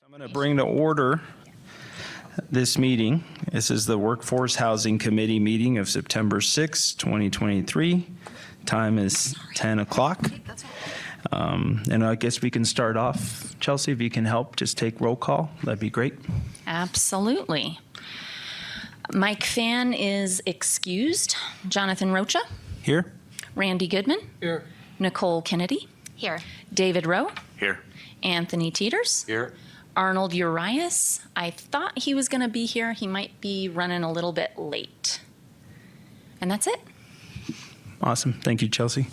I'm going to bring to order this meeting. This is the Workforce Housing Committee meeting of September 6, 2023. Time is 10 o'clock. And I guess we can start off. Chelsea, if you can help, just take roll call. That'd be great. Absolutely. Mike Fan is excused. Jonathan Rocha. Here? Randy Goodman. Here. Nicole Kennedy. Here. David Rowe. Here. Anthony Teeters. Here. Arnold Urias. I thought he was going to be here. He might be running a little bit late. And that's it. Awesome. Thank you, Chelsea.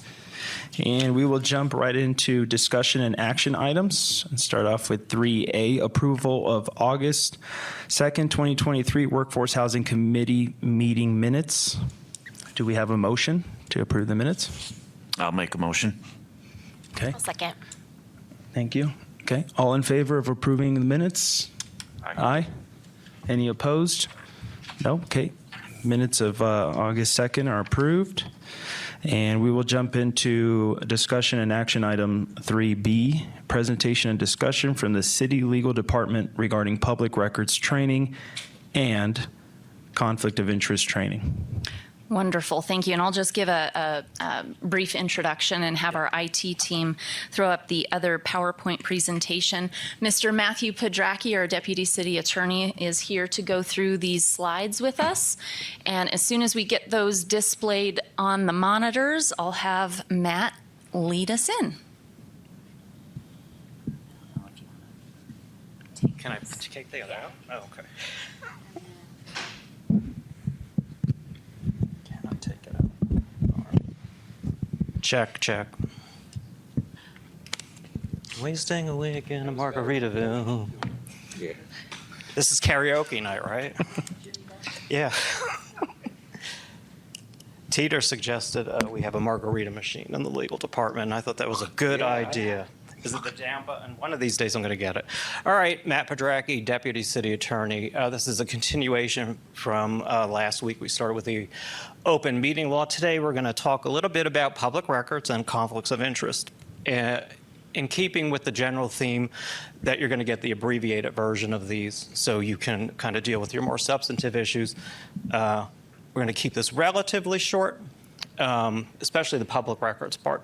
And we will jump right into discussion and action items and start off with 3A, approval of August 2nd, 2023 Workforce Housing Committee meeting minutes. Do we have a motion to approve the minutes? I'll make a motion. Okay, I'll second. thank you. Okay, all in favor of approving the minutes? Aye. Any opposed? No, okay. Minutes of August 2nd are approved. And we will jump into discussion and action item 3B, presentation and discussion from the City Legal Department regarding public records training and conflict of interest training. Wonderful, thank you. And I'll just give a brief introduction and have our IT team throw up the other PowerPoint presentation. Mr. Matthew Padraki, our Deputy City Attorney, is here to go through these slides with us. And as soon as we get those displayed on the monitors, I'll have Matt lead us in. Can I take the other out? Oh, okay. Can I take it out? All right. Check, check. Wasting a week in a Margaritaville. Yeah. This is karaoke night, right? Yeah. Teeter suggested we have a margarita machine in the legal department, and I thought that was a good idea. Is it the Jampa? And one of these days I'm going to get it. All right, Matt Padraki, Deputy City Attorney. This is a continuation from last week. We started with the open meeting law. Today we're going to talk a little bit about public records and conflicts of interest. In keeping with the general theme that you're going to get the abbreviated version of these so you can kind of deal with your more substantive issues. We're going to keep this relatively short, especially the public records part.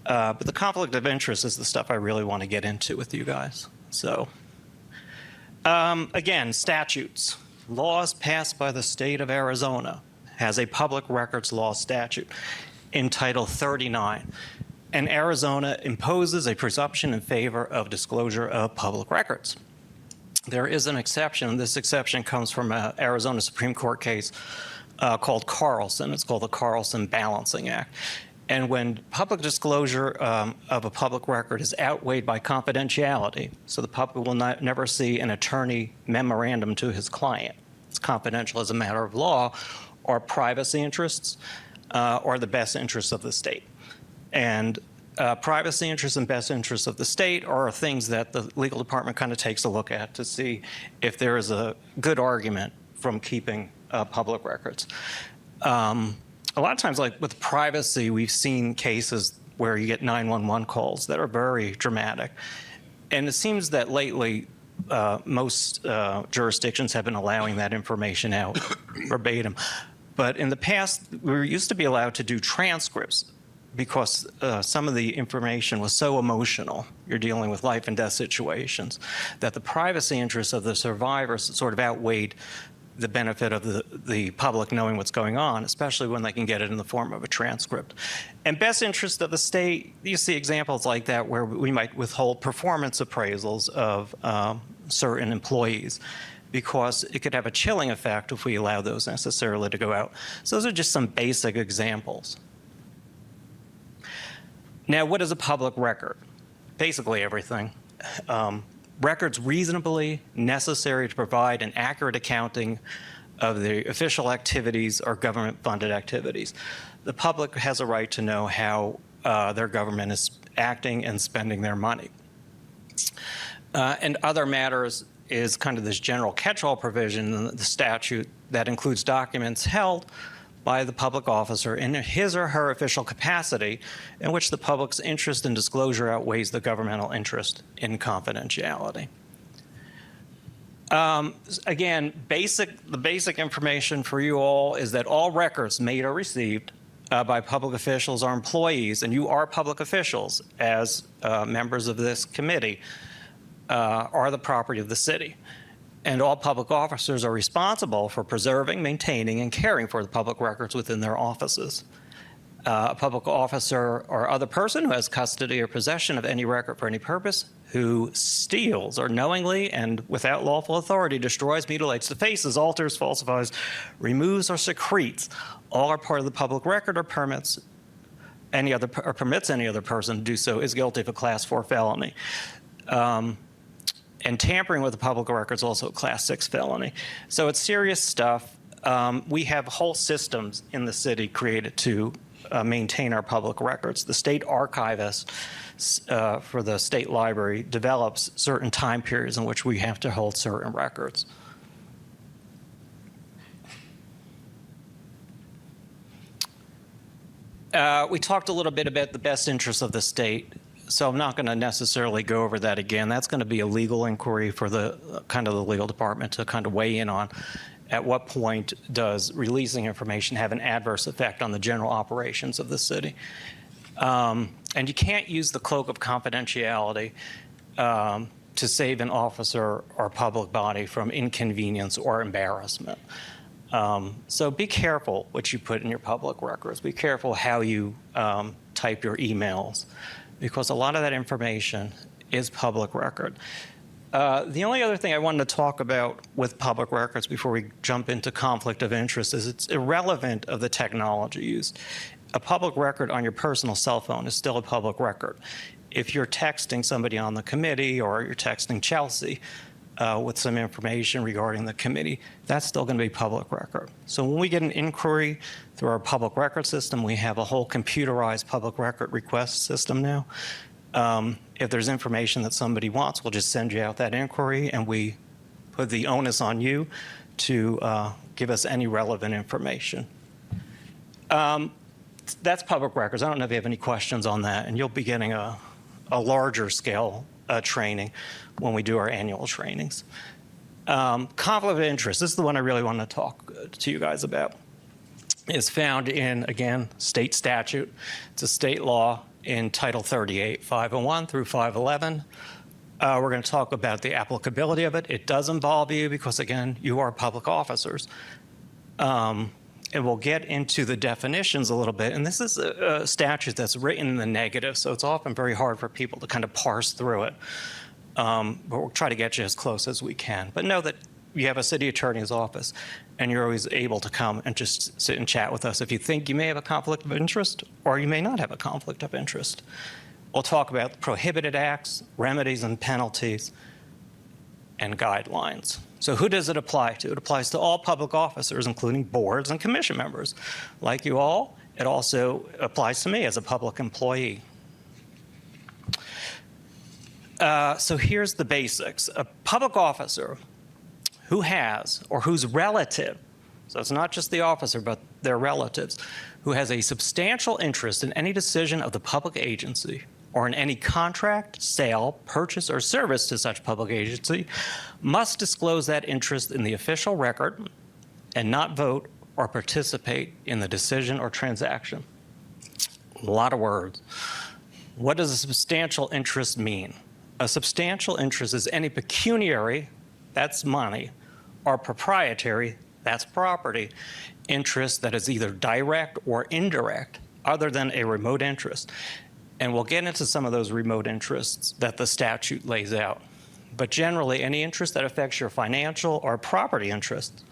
But the conflict of interest is the stuff I really want to get into with you guys. So, again, statutes. Laws passed by the state of Arizona has a public records law statute in Title 39. And Arizona imposes a presumption in favor of disclosure of public records. There is an exception. This exception comes from an Arizona Supreme Court case called Carlson. It's called the Carlson Balancing Act. And when public disclosure of a public record is outweighed by confidentiality, so the public will never see an attorney memorandum to his client. It's confidential as a matter of law, or privacy interests, or the best interests of the state. And privacy interests and best interests of the state are things that the legal department kind of takes a look at to see if there is a good argument from keeping public records. A lot of times, like with privacy, we've seen cases where you get 911 calls that are very dramatic. And it seems that lately, most jurisdictions have been allowing that information out verbatim. But in the past, we used to be allowed to do transcripts because some of the information was so emotional. You're dealing with life and death situations that the privacy interests of the survivors sort of outweighed the benefit of the public knowing what's going on, especially when they can get it in the form of a transcript. And best interest of the state, you see examples like that where we might withhold performance appraisals of certain employees because it could have a chilling effect if we allow those necessarily to go out. So those are just some basic examples. Now, what is a public record? Basically everything. Records reasonably necessary to provide an accurate accounting of the official activities or government-funded activities. The public has a right to know how their government is acting and spending their money. And other matters is kind of this general catch-all provision in the statute that includes documents held by the public officer in his or her official capacity in which the public's interest in disclosure outweighs the governmental interest in confidentiality. Again, the basic information for you all is that all records made or received by public officials or employees, and you are public officials as members of this committee, are the property of the city. And all public officers are responsible for preserving, maintaining, and caring for the public records within their offices. A public officer or other person who has custody or possession of any record for any purpose, who steals or knowingly and without lawful authority destroys, mutilates, defaces, alters, falsifies, removes, or secretes, all are part of the public record or permits any other person to do so, is guilty of a Class 4 felony. And tampering with the public record is also a Class 6 felony. So it's serious stuff. We have whole systems in the city created to maintain our public records. The state archivist for the state library develops certain time periods in which we have to hold certain records. We talked a little bit about the best interests of the state, so I'm not going to necessarily go over that again. That's going to be a legal inquiry for the legal department to kind of weigh in on. At what point does releasing information have an adverse effect on the general operations of the city? And you can't use the cloak of confidentiality to save an officer or public body from inconvenience or embarrassment. So be careful what you put in your public records. Be careful how you type your emails, because a lot of that information is public record. The only other thing I wanted to talk about with public records before we jump into conflict of interest is it's irrelevant of the technology used. A public record on your personal cell phone is still a public record. If you're texting somebody on the committee or you're texting Chelsea with some information regarding the committee, that's still going to be public record. So when we get an inquiry through our public record system, we have a whole computerized public record request system now. If there's information that somebody wants, we'll just send you out that inquiry, and we put the onus on you to give us any relevant information. That's public records. I don't know if you have any questions on that, and you'll be getting a larger scale training when we do our annual trainings. Conflict of interest, this is the one I really want to talk to you guys about. It's found in, again, state statute. It's a state law in Title 38, 501 through 511. We're going to talk about the applicability of it. It does involve you because, again, you are public officers. And we'll get into the definitions a little bit. And this is a statute that's written in the negative, so it's often very hard for people to kind of parse through it. But we'll try to get you as close as we can. But know that you have a city attorney's office, and you're always able to come and just sit and chat with us if you think you may have a conflict of interest or you may not have a conflict of interest. We'll talk about prohibited acts, remedies and penalties, and guidelines. So who does it apply to? It applies to all public officers, including boards and commission members. Like you all, it also applies to me as a public employee. So here's the basics. A public officer who has, or whose relative, so it's not just the officer, but their relatives, who has a substantial interest in any decision of the public agency or in any contract, sale, purchase, or service to such public agency, must disclose that interest in the official record and not vote or participate in the decision or transaction. A lot of words. What does a substantial interest mean? A substantial interest is any pecuniary, that's money, or proprietary, that's property, interest that is either direct or indirect, other than a remote interest. And we'll get into some of those remote interests that the statute lays out. But generally, any interest that affects your financial or property interest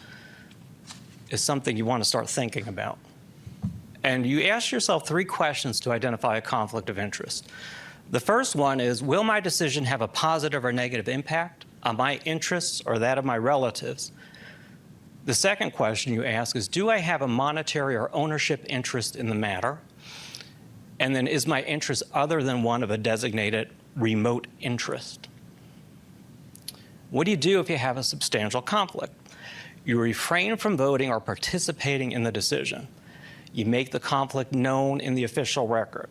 is something you want to start thinking about. And you ask yourself 3 questions to identify a conflict of interest. The first one is, will my decision have a positive or negative impact on my interests or that of my relatives? The second question you ask is, do I have a monetary or ownership interest in the matter? And then, is my interest other than one of a designated remote interest? What do you do if you have a substantial conflict? You refrain from voting or participating in the decision. You make the conflict known in the official record.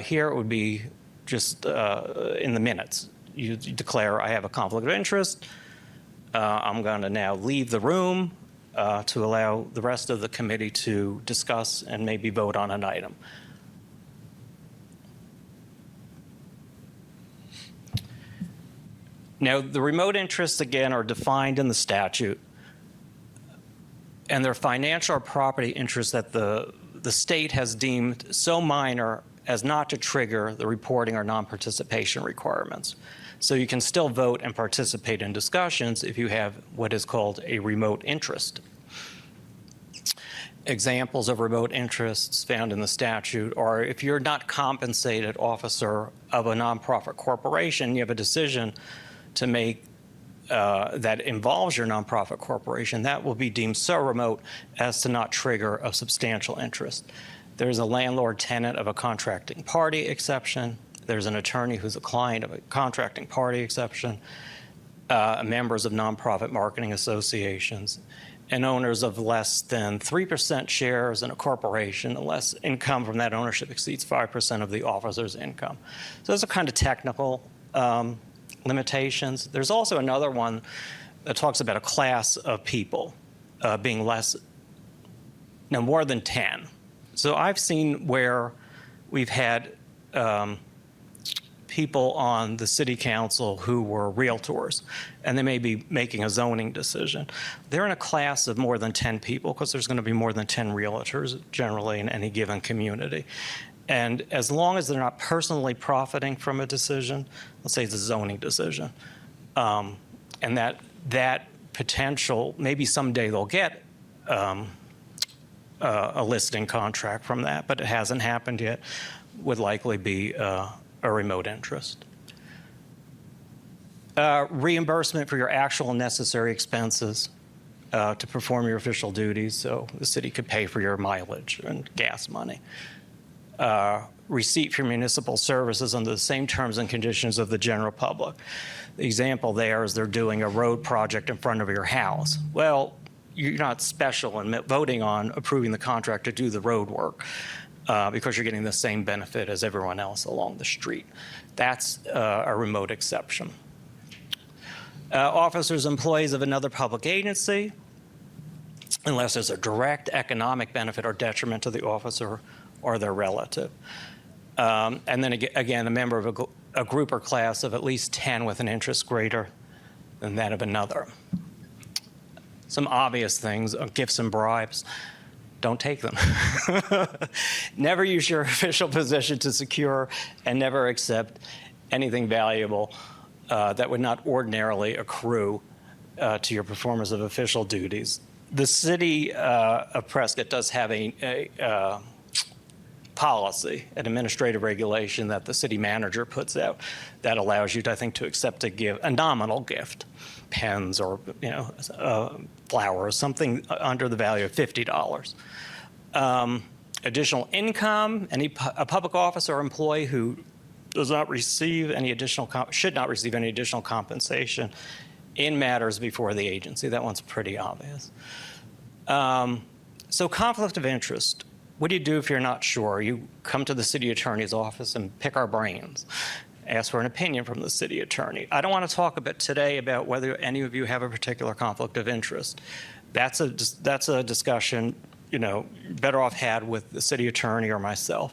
Here it would be just in the minutes. You declare, I have a conflict of interest. I'm going to now leave the room to allow the rest of the committee to discuss and maybe vote on an item. Now, the remote interests, again, are defined in the statute, and they're financial or property interests that the state has deemed so minor as not to trigger the reporting or non-participation requirements. So you can still vote and participate in discussions if you have what is called a remote interest. Examples of remote interests found in the statute are if you're not compensated officer of a nonprofit corporation, you have a decision to make that involves your nonprofit corporation, that will be deemed so remote as to not trigger a substantial interest. There's a landlord-tenant of a contracting party exception. There's an attorney who's a client of a contracting party exception, members of nonprofit marketing associations, and owners of less than 3% shares in a corporation unless income from that ownership exceeds 5% of the officer's income. So those are kind of technical limitations. There's also another one that talks about a class of people being more than 10. So I've seen where we've had people on the city council who were realtors, and they may be making a zoning decision. They're in a class of more than 10 people because there's going to be more than 10 realtors generally in any given community. And as long as they're not personally profiting from a decision, let's say it's a zoning decision, and that potential, maybe someday they'll get a listing contract from that, but it hasn't happened yet, would likely be a remote interest. Reimbursement for your actual necessary expenses to perform your official duties, so the city could pay for your mileage and gas money. Receipt for municipal services under the same terms and conditions of the general public. The example there is they're doing a road project in front of your house. Well, you're not special in voting on approving the contract to do the road work because you're getting the same benefit as everyone else along the street. That's a remote exception. Officers, employees of another public agency, unless there's a direct economic benefit or detriment to the officer or their relative. And then again, a member of a group or class of at least 10 with an interest greater than that of another. Some obvious things, gifts and bribes, don't take them. Never use your official position to secure and never accept anything valuable that would not ordinarily accrue to your performance of official duties. The city of Prescott does have a policy, an administrative regulation that the city manager puts out that allows you, I think, to accept a nominal gift, pens or flowers, something under the value of $50. Additional income, a public officer or employee who does not receive any additional, should not receive any additional compensation in matters before the agency. That one's pretty obvious. So conflict of interest. What do you do if you're not sure? You come to the city attorney's office and pick our brains, ask for an opinion from the city attorney. I don't want to talk today about whether any of you have a particular conflict of interest. That's a discussion, better off had with the city attorney or myself.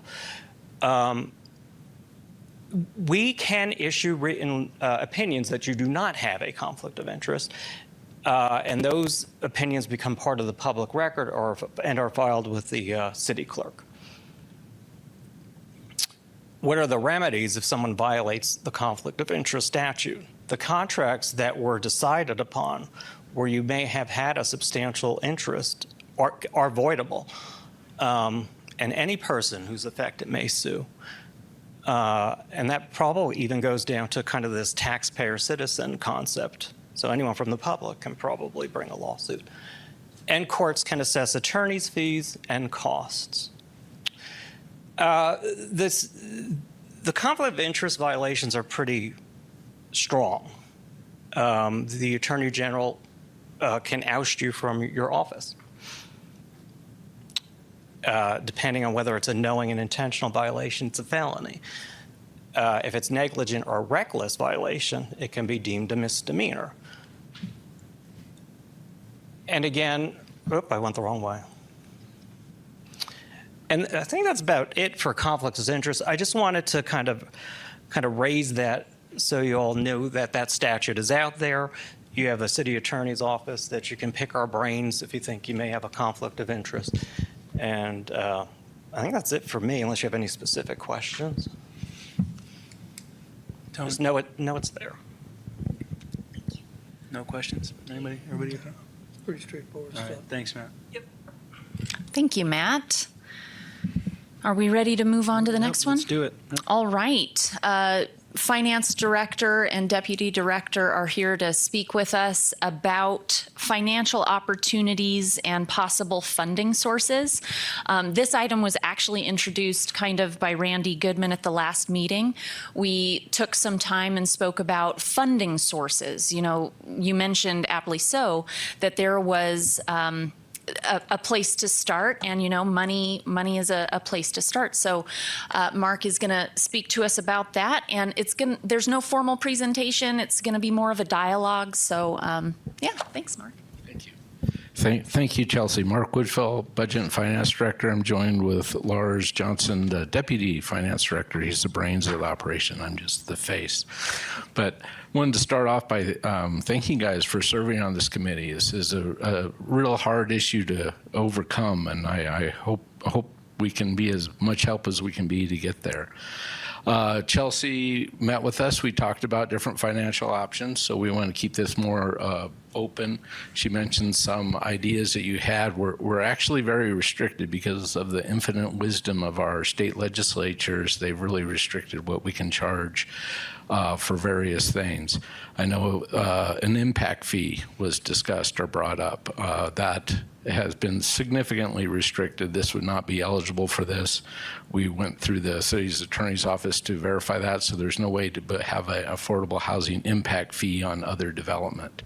We can issue written opinions that you do not have a conflict of interest. And those opinions become part of the public record and are filed with the city clerk. What are the remedies if someone violates the conflict of interest statute? The contracts that were decided upon where you may have had a substantial interest are voidable. And any person who's affected may sue. And that probably even goes down to kind of this taxpayer-citizen concept. So anyone from the public can probably bring a lawsuit. And courts can assess attorney's fees and costs. The conflict of interest violations are pretty strong. The Attorney General can oust you from your office, depending on whether it's a knowing and intentional violation, it's a felony. If it's negligent or reckless violation, it can be deemed a misdemeanor. And again, I went the wrong way. And I think that's about it for conflicts of interest. I just wanted to kind of raise that so you all knew that that statute is out there. You have a city attorney's office that you can pick our brains if you think you may have a conflict of interest. And I think that's it for me, unless you have any specific questions. Tony? Just know it's there. No questions? Anybody? Everybody? Okay? Pretty straightforward All right. stuff. Thanks, Matt. Thank you, Matt. Are we ready to move on to the next one? Let's do it. All right. Finance Director and Deputy Director are here to speak with us about financial opportunities and possible funding sources. This item was actually introduced kind of by Randy Goodman at the last meeting. We took some time and spoke about funding sources. You know, you mentioned aptly so that there was a place to start, and money is a place to start. So Mark is going to speak to us about that, and there's no formal presentation. It's going to be more of a dialogue. So yeah, thanks, Mark. Thank you. Thank you, Chelsea. Mark Woodfell, Budget and Finance Director. I'm joined with Lars Johnson, the Deputy Finance Director. He's the brains of the operation. I'm just the face. But wanted to start off by thanking you guys for serving on this committee. This is a real hard issue to overcome, and I hope we can be as much help as we can be to get there. Chelsea met with us. We talked about different financial options, so we want to keep this more open. She mentioned some ideas that you had. We're actually very restricted because of the infinite wisdom of our state legislatures. They've really restricted what we can charge for various things. I know an impact fee was discussed or brought up. That has been significantly restricted. This would not be eligible for this. We went through the city's attorney's office to verify that, so there's no way to have an affordable housing impact fee on other development.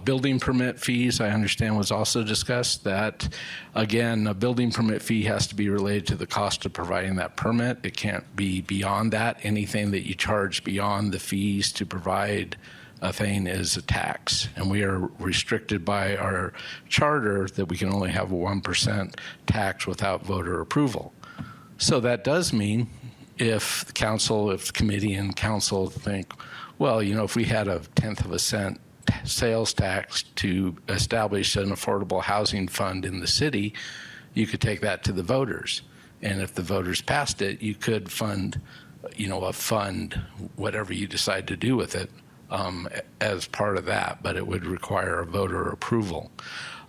Building permit fees, I understand, was also discussed. That, again, a building permit fee has to be related to the cost of providing that permit. It can't be beyond that. Anything that you charge beyond the fees to provide a thing is a tax, and we are restricted by our charter that we can only have a 1% tax without voter approval. So that does mean if the committee and council think, well, if we had a 1/10 of a cent sales tax to establish an affordable housing fund in the city, you could take that to the voters. And if the voters passed it, you could fund, a fund, whatever you decide to do with it, as part of that, but it would require a voter approval.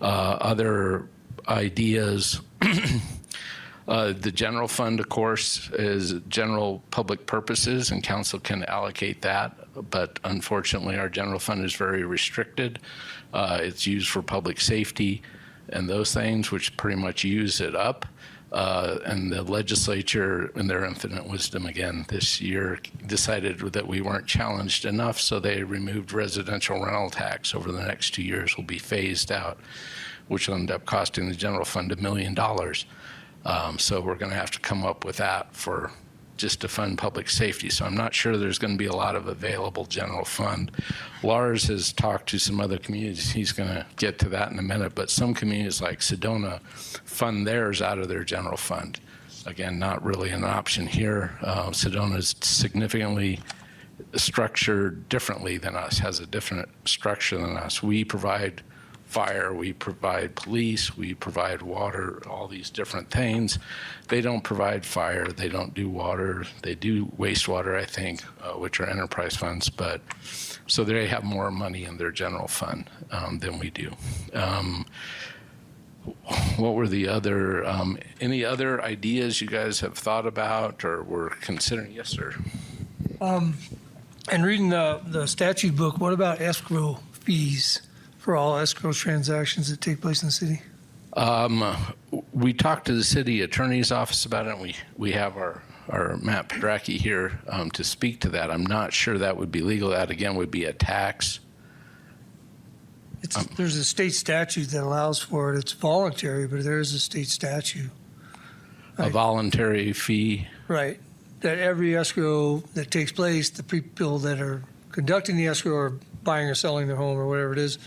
Other ideas, the general fund, of course, is general public purposes, and council can allocate that, but unfortunately our general fund is very restricted. It's used for public safety and those things, which pretty much use it up. And the legislature, in their infinite wisdom again this year, decided that we weren't challenged enough, so they removed residential rental tax. Over the next 2 years will be phased out, which will end up costing the general fund $1 million. So we're going to have to come up with that for just to fund public safety. So I'm not sure there's going to be a lot of available general fund. Lars has talked to some other communities. He's going to get to that in a minute, but some communities like Sedona fund theirs out of their general fund. Again, not really an option here. Sedona is significantly structured differently than us, has a different structure than us. We provide fire, we provide police, we provide water, all these different things. They don't provide fire, they don't do water, they do wastewater, I think, which are enterprise funds, but so they have more money in their general fund than we do. What were the other, any other ideas you guys have thought about or were considering? Yes, sir. And reading the statute book, what about escrow fees for all escrow transactions that take place in the city? We talked to the city attorney's office about it, and we have our Matt Pedracki here to speak to that. I'm not sure that would be legal. That, again, would be a tax. There's a state statute that allows for it. It's voluntary, but there is a state statute. A voluntary fee. Right. That every escrow that takes place, the people that are conducting the escrow or buying or selling their home or whatever it is,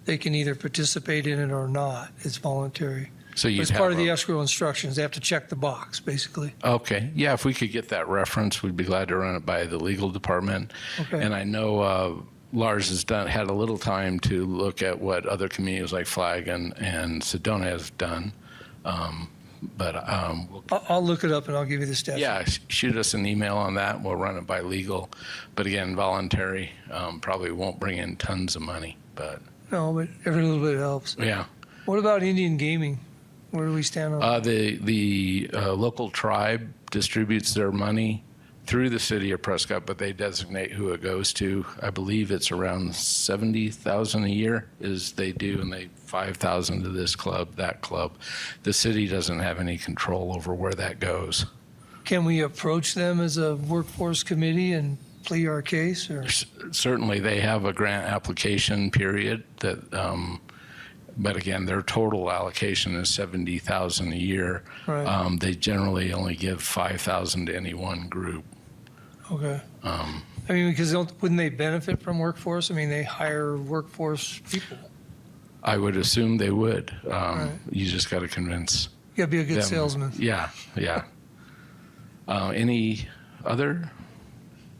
they can either participate in it or not. It's voluntary. So But you'd it's part have of the a- escrow instructions. They have to check the box, basically. Okay, yeah, if we could get that reference, we'd be glad to run it by the legal department. Okay. And I know Lars has had a little time to look at what other communities like Flagg and Sedona have done. I'll look it up and I'll give you the statute. Yeah, shoot us an email on that. We'll run it by legal. But again, voluntary probably won't bring in tons of money. But No, but every little bit helps. yeah, What about Indian gaming? Where do we stand on? the local tribe distributes their money through the city of Prescott, but they designate who it goes to. I believe it's around 70,000 a year is they do, and they 5,000 to this club, that club. The city doesn't have any control over where that goes. Can we approach them as a workforce committee and plead our case? Or Certainly, they have a grant application period that, but again, their total allocation is 70,000 a year. Right. They generally only give 5,000 to any one group. Okay. I mean, because wouldn't they benefit from workforce? I mean, they hire workforce people. I would assume they would. Right. You just got to convince You gotta be a good them. salesman. Yeah, yeah. Any other?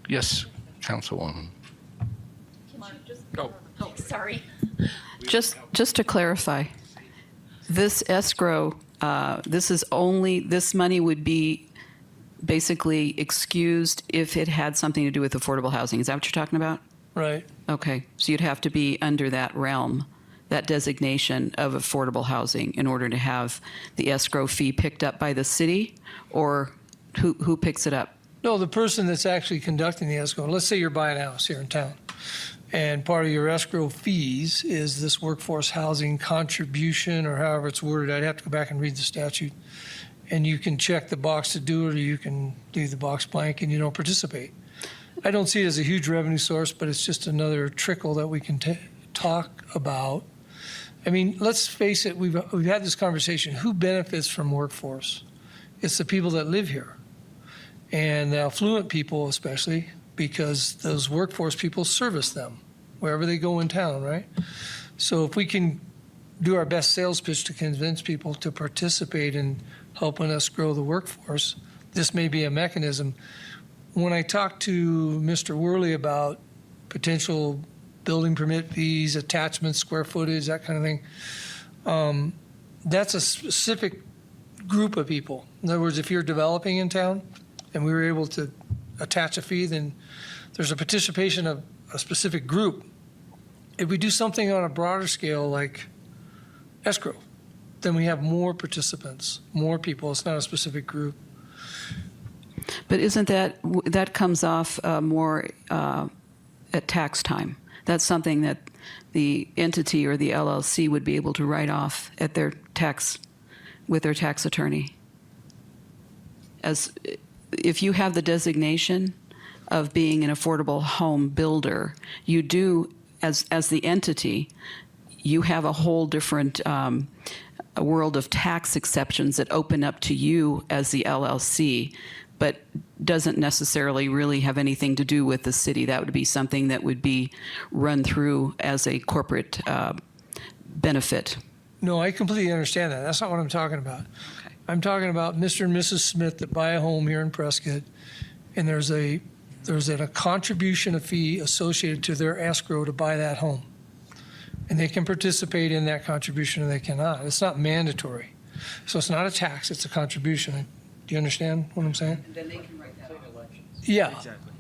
Yes, Councilwoman. Oh, sorry. Just to clarify, this escrow, this money would be basically excused if it had something to do with affordable housing. Is that what you're talking about? Right. Okay, so you'd have to be under that realm, that designation of affordable housing in order to have the escrow fee picked up by the city, or who picks it up? No, the person that's actually conducting the escrow, let's say you're buying a house here in town, and part of your escrow fees is this workforce housing contribution, or however it's worded. I'd have to go back and read the statute. And you can check the box to do it, or you can leave the box blank and you don't participate. I don't see it as a huge revenue source, but it's just another trickle that we can talk about. I mean, let's face it, we've had this conversation. Who benefits from workforce? It's the people that live here. And the affluent people especially, because those workforce people service them wherever they go in town, right? So if we can do our best sales pitch to convince people to participate in helping us grow the workforce, this may be a mechanism. When I talked to Mr. Worley about potential building permit fees, attachments, square footage, that kind of thing, that's a specific group of people. In other words, if you're developing in town and we were able to attach a fee, then there's a participation of a specific group. If we do something on a broader scale like escrow, then we have more participants, more people. It's not a specific group. But isn't that comes off more at tax time? That's something that the entity or the LLC would be able to write off at their tax, with their tax attorney. As if you have the designation of being an affordable home builder, you do, as the entity, you have a whole different a world of tax exceptions that open up to you as the LLC, but doesn't necessarily really have anything to do with the city. That would be something that would be run through as a corporate benefit. No, I completely understand that. That's not what I'm talking about. Okay. I'm talking about Mr. and Mrs. Smith that buy a home here in Prescott, and there's a contribution, a fee associated to their escrow to buy that home. And they can participate in that contribution or they cannot. It's not mandatory. So it's not a tax, it's a contribution. Do you understand what I'm saying? And then they can write that off. Yeah,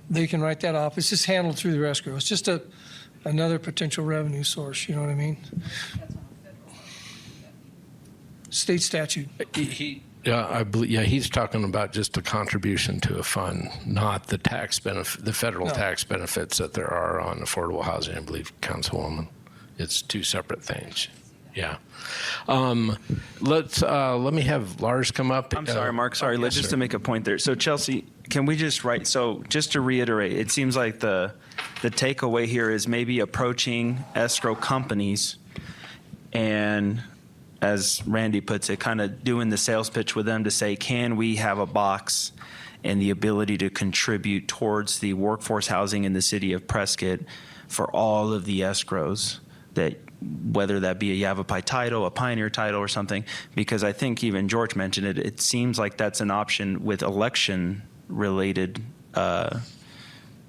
they can write that off. It's just handled through their escrow. It's just another potential revenue source, you know what I mean? State statute. Yeah, I believe. Yeah, he's talking about just a contribution to a fund, not the tax benefit, the federal No. tax benefits that there are on affordable housing. I believe, Councilwoman, it's two separate things. Yeah. Let me have Lars come up. I'm sorry, Mark. Sorry, yes, just sir. to make a point there. So Chelsea, can we just write? So just to reiterate, it seems like the takeaway here is maybe approaching escrow companies, and as Randy puts it, kind of doing the sales pitch with them to say, can we have a box and the ability to contribute towards the workforce housing in the city of Prescott for all of the escrows that whether that be a Yavapai title, a Pioneer title, or something, because I think even George mentioned it. It seems like that's an option with election-related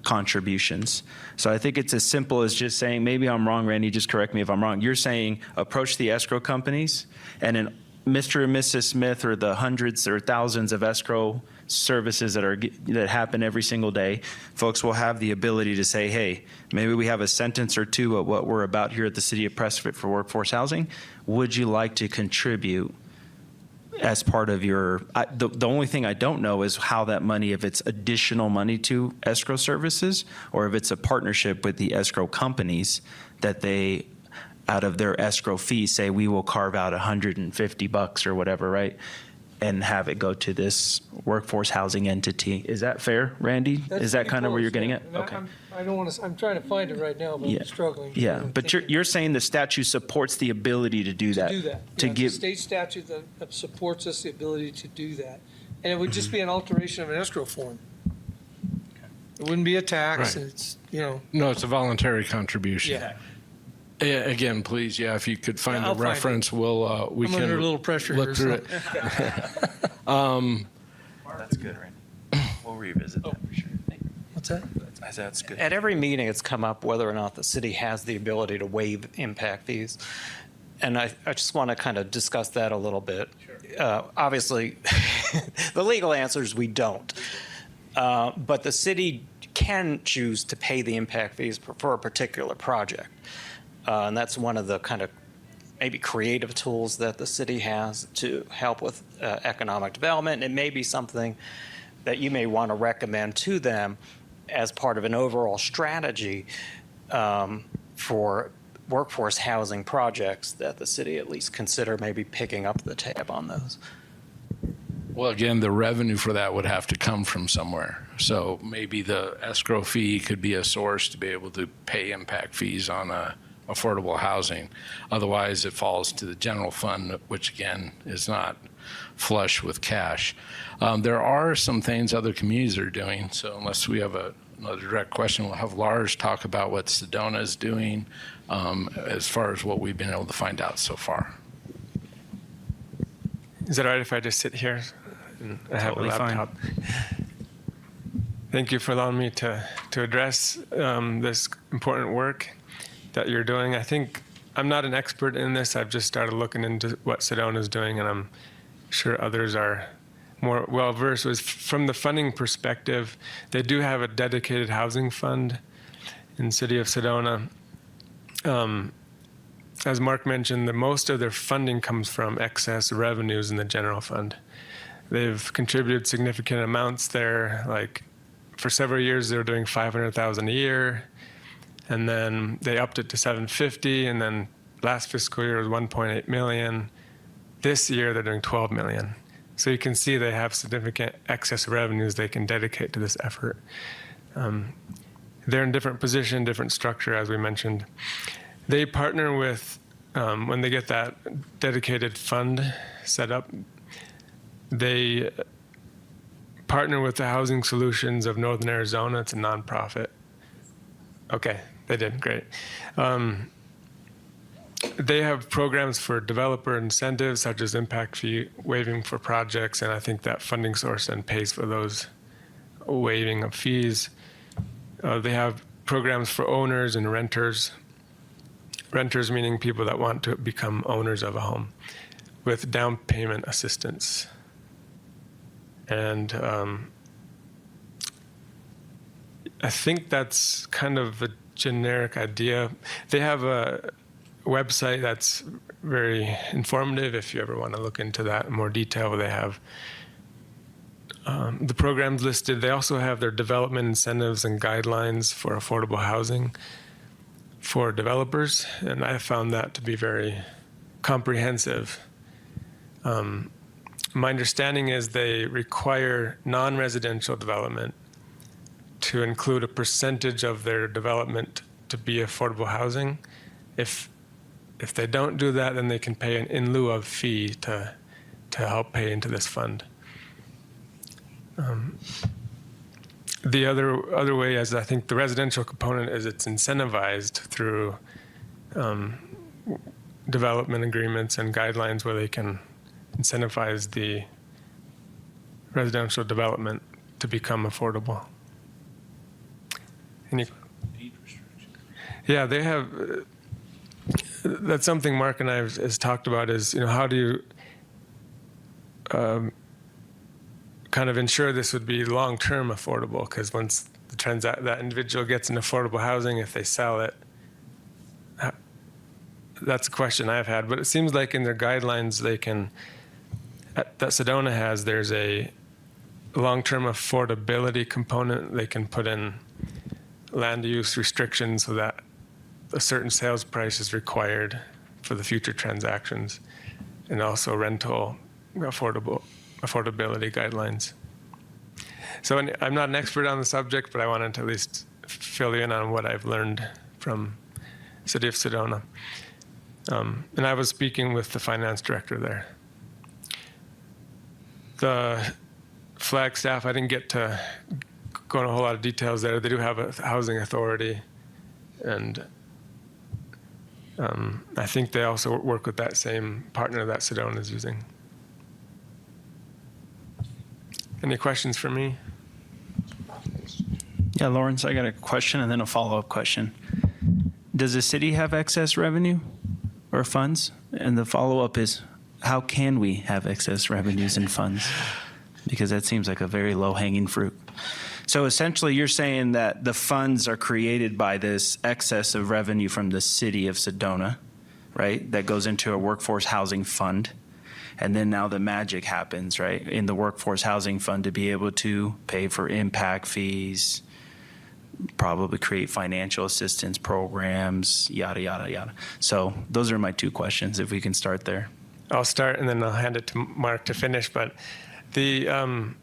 contributions. So I think it's as simple as just saying, maybe I'm wrong, Randy, just correct me if I'm wrong. You're saying approach the escrow companies, and then Mr. and Mrs. Smith, or the hundreds or thousands of escrow services that happen every single day, folks will have the ability to say, hey, maybe we have a sentence or two of what we're about here at the City of Prescott for workforce housing. Would you like to contribute as part of your, the only thing I don't know is how that money, if it's additional money to escrow services, or if it's a partnership with the escrow companies that they, out of their escrow fee, say we will carve out $150 or whatever, right? And have it go to this workforce housing entity. Is that fair, Randy? That's Is that pretty kind of where close, you're getting yeah. at? And Okay. I don't want to, I'm trying to find it right now, but Yeah. I'm struggling. Yeah, I'm but thinking you're saying the statute supports the ability to do that. to do that. To Yeah, it's a give, state statute that supports us the ability to do that. And it would just be an alteration of an escrow form. It wouldn't be a tax, Right. and it's, you know, No, it's a voluntary contribution. yeah. Yeah, again, please, yeah, if you could find Yeah, the I'll find it. reference, we I'm can under a little pressure look here, through so- it. that's good, Randy. We'll revisit that for sure. What's that? That's good. At every meeting, it's come up whether or not the city has the ability to waive impact fees. And I just want to kind of discuss that a little bit. Obviously, the legal answer is we don't. But the city can choose to pay the impact fees for a particular project. And that's one of the kind of maybe creative tools that the city has to help with economic development. It may be something that you may want to recommend to them as part of an overall strategy for workforce housing projects, that the city at least consider maybe picking up the tab on those. Well, again, the revenue for that would have to come from somewhere. So maybe the escrow fee could be a source to be able to pay impact fees on affordable housing. Otherwise, it falls to the general fund, which again is not flush with cash. There are some things other communities are doing. So unless we have another direct question, we'll have Lars talk about what Sedona is doing as far as what we've been able to find out so far. Is it all right if I just sit here? And I have Totally a fine. laptop. Thank you for allowing me to address this important work that you're doing. I think I'm not an expert in this. I've just started looking into what Sedona is doing, and I'm sure others are more well-versed. From the funding perspective, they do have a dedicated housing fund in the city of Sedona. As Mark mentioned, most of their funding comes from excess revenues in the general fund. They've contributed significant amounts there. Like for several years, they were doing $500,000 a year, and then they upped it to $750,000, and then last fiscal year was $1.8 million. This year, they're doing $12 million. So you can see they have significant excess revenues they can dedicate to this effort. They're in different position, different structure, as we mentioned. They partner with, when they get that dedicated fund set up, they partner with the Housing Solutions of Northern Arizona. It's a nonprofit. Okay, they did, great. They have programs for developer incentives, such as impact fee waiving for projects, and I think that funding source then pays for those waiving of fees. They have programs for owners and renters. Renters meaning people that want to become owners of a home, with down payment assistance. And I think that's kind of a generic idea. They have a website that's very informative if you ever want to look into that in more detail. They have the programs listed. They also have their development incentives and guidelines for affordable housing for developers, and I found that to be very comprehensive. My understanding is they require non-residential development to include a percentage of their development to be affordable housing. If they don't do that, then they can pay an in lieu of fee to help pay into this fund. The other way is, I think the residential component is it's incentivized through development agreements and guidelines where they can incentivize the residential development to become affordable. Any? Yeah, they have. That's something Mark and I has talked about. Is how do you kind of ensure this would be long-term affordable? Because once that individual gets in affordable housing, if they sell it, that's a question I've had. But it seems like in their guidelines, they can. That Sedona has, there's a long-term affordability component. They can put in land use restrictions so that a certain sales price is required for the future transactions, and also rental affordability guidelines. So I'm not an expert on the subject, but I wanted to at least fill you in on what I've learned from City of Sedona. And I was speaking with the finance director there. The flag staff, I didn't get to go into a whole lot of details there. They do have a housing authority, and I think they also work with that same partner that Sedona is using. Any questions for me? Yeah, Lawrence, I got a question and then a follow-up question. Does the city have excess revenue or funds? And the follow-up is, how can we have excess revenues and funds? Because that seems like a very low-hanging fruit. So essentially, you're saying that the funds are created by this excess of revenue from the city of Sedona, right? That goes into a workforce housing fund. And then now the magic happens, right? In the workforce housing fund to be able to pay for impact fees, probably create financial assistance programs, yada, yada, yada. So those are my two questions, if we can start there. I'll start and then I'll hand it to Mark to finish. But the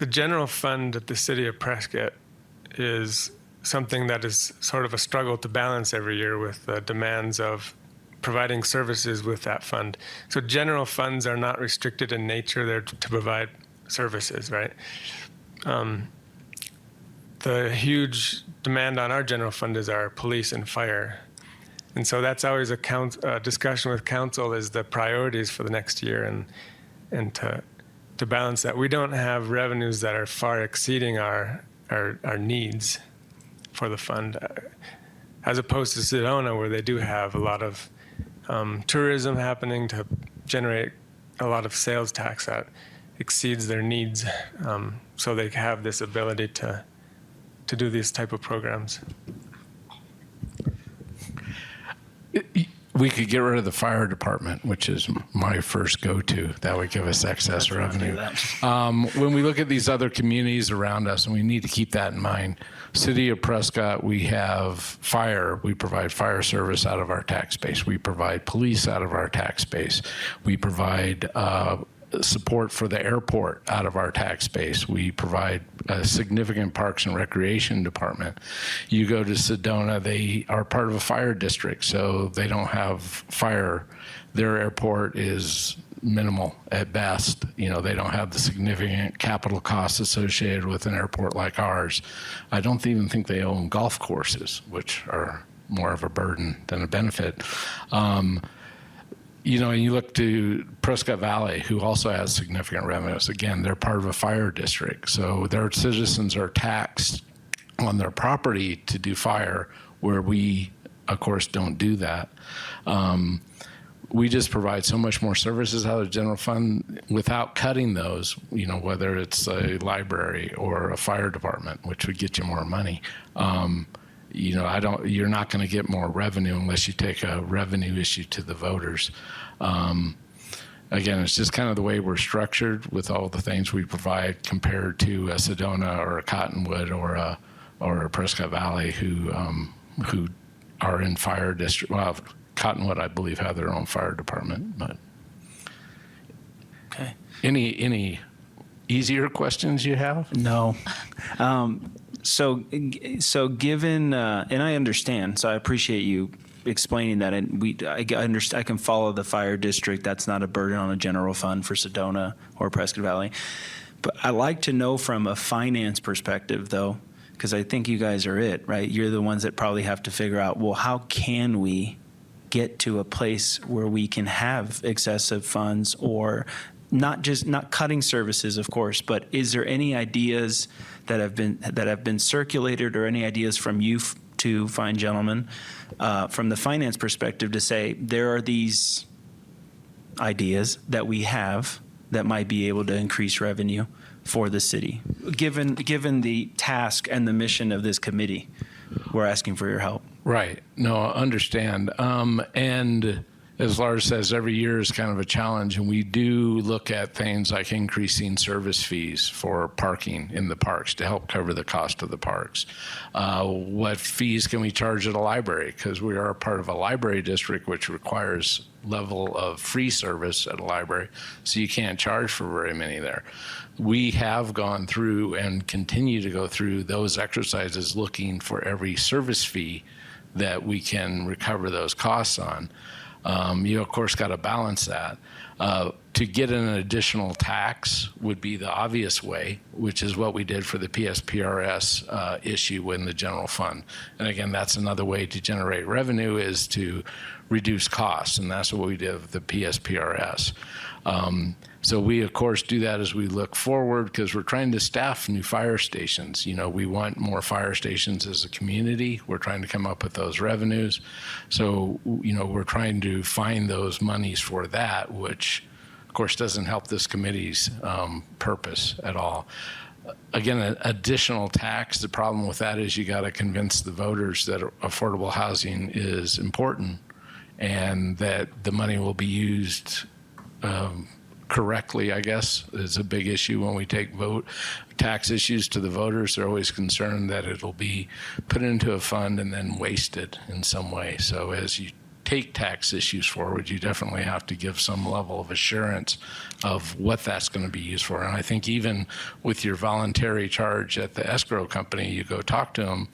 general fund at the city of Prescott is something that is sort of a struggle to balance every year with the demands of providing services with that fund. So general funds are not restricted in nature. They're to provide services, right? The huge demand on our general fund is our police and fire. And so that's always a discussion with council is the priorities for the next year and to balance that. We don't have revenues that are far exceeding our needs for the fund, as opposed to Sedona, where they do have a lot of tourism happening to generate a lot of sales tax that exceeds their needs. So they have this ability to do these type of programs. We could get rid of the fire department, which is my first go-to. That would give us excess revenue. When we look at these other communities around us, and we need to keep that in mind, City of Prescott, we have fire. We provide fire service out of our tax base. We provide police out of our tax base. We provide support for the airport out of our tax base. We provide a significant parks and recreation department. You go to Sedona, they are part of a fire district, so they don't have fire. Their airport is minimal at best. They don't have the significant capital costs associated with an airport like ours. I don't even think they own golf courses, which are more of a burden than a benefit. And you look to Prescott Valley, who also has significant revenues. Again, they're part of a fire district, so their citizens are taxed on their property to do fire, where we, of course, don't do that. We just provide so much more services out of the general fund without cutting those, whether it's a library or a fire department, which would get you more money. You're not going to get more revenue unless you take a revenue issue to the voters. Again, it's just kind of the way we're structured with all the things we provide compared to a Sedona or a Cottonwood or a Prescott Valley who are in fire district. Well, Cottonwood, I believe, have their own fire department. But Okay. Any easier questions you have? No. So given, and I understand, so I appreciate you explaining that, and I can follow the fire district. That's not a burden on a general fund for Sedona or Prescott Valley. But I like to know from a finance perspective, though, because I think you guys are it, right? You're the ones that probably have to figure out, well, how can we get to a place where we can have excessive funds, or not cutting services, of course, but is there any ideas that have been circulated, or any ideas from you two fine gentlemen, from the finance perspective, to say there are these ideas that we have that might be able to increase revenue for the city, given the task and the mission of this committee? We're asking for your help. Right. No, I understand. And as Lars says, every year is kind of a challenge, and we do look at things like increasing service fees for parking in the parks to help cover the cost of the parks. What fees can we charge at a library? Because we are a part of a library district, which requires level of free service at a library, so you can't charge for very many there. We have gone through and continue to go through those exercises, looking for every service fee that we can recover those costs on. You, of course, got to balance that. To get an additional tax would be the obvious way, which is what we did for the PSPRS issue in the general fund. And again, that's another way to generate revenue, is to reduce costs, and that's what we did with the PSPRS. So we, of course, do that as we look forward, because we're trying to staff new fire stations. You know, we want more fire stations as a community. We're trying to come up with those revenues. So, you know, we're trying to find those monies for that, which, of course, doesn't help this committee's purpose at all. Again, an additional tax, the problem with that is you got to convince the voters that affordable housing is important and that the money will be used correctly, I guess, is a big issue when we take tax issues to the voters. They're always concerned that it'll be put into a fund and then wasted in some way. So as you take tax issues forward, you definitely have to give some level of assurance of what that's going to be used for. And I think even with your voluntary charge at the escrow company, you go talk to them,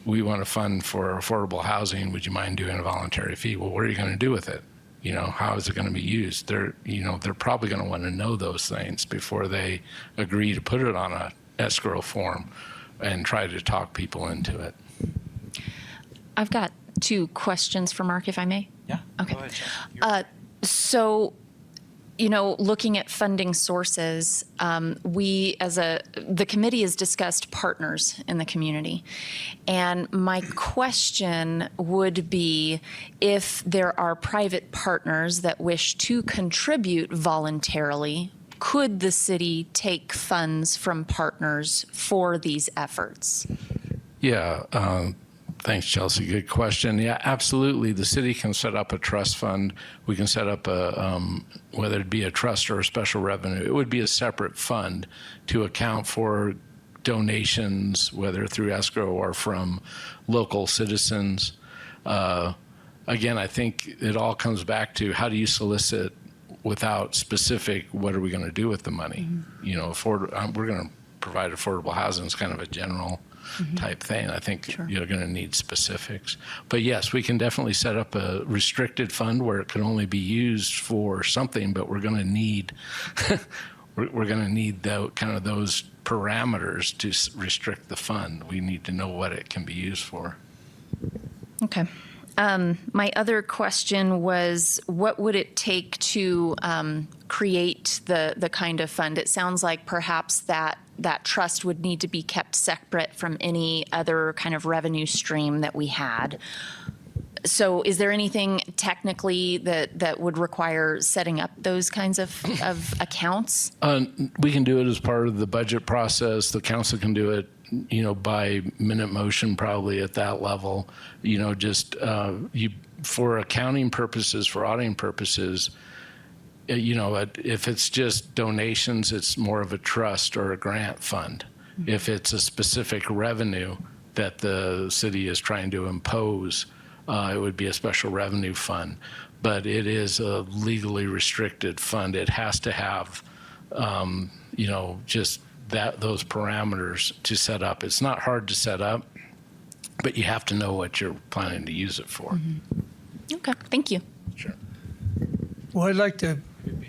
we want to fund for affordable housing. Would you mind doing a voluntary fee? Well, what are you going to do with it? You know, how is it going to be used? They're probably going to want to know those things before they agree to put it on a escrow form and try to talk people into it. I've got two questions for Mark, if I may. Yeah. Okay. Go ahead, So, you know, looking at funding sources, the committee has discussed partners in the community. And my question would be, if there are private partners that wish to contribute voluntarily, could the city take funds from partners for these efforts? Yeah. Thanks, Chelsea. Good question. Yeah, absolutely. The city can set up a trust fund. We can set up whether it be a trust or a special revenue, it would be a separate fund to account for donations, whether through escrow or from local citizens. Again, I think it all comes back to, how do you solicit without specific, what are we going to do with the money? Mm-hmm. You know, we're going to provide affordable housing. It's kind of a general type thing. I think you're going to need specifics. But yes, we can definitely set up a restricted fund where it can only be used for something, but we're going to need we're going to need those parameters to restrict the fund. We need to know what it can be used for. Okay. My other question was, what would it take to create the kind of fund? It sounds like perhaps that trust would need to be kept separate from any other kind of revenue stream that we had. So is there anything technically that would require setting up those kinds of accounts? We can do it as part of the budget process. The council can do it, you know, by minute motion, probably at that level. You know, just for accounting purposes, for auditing purposes, you know, if it's just donations, it's more of a trust or a grant fund. Mm-hmm. If it's a specific revenue that the city is trying to impose, it would be a special revenue fund. But it is a legally restricted fund. It has to have, you know, just those parameters to set up. It's not hard to set up, but you have to know what you're planning to use it for. Mm-hmm. Okay, thank you. Sure. Well,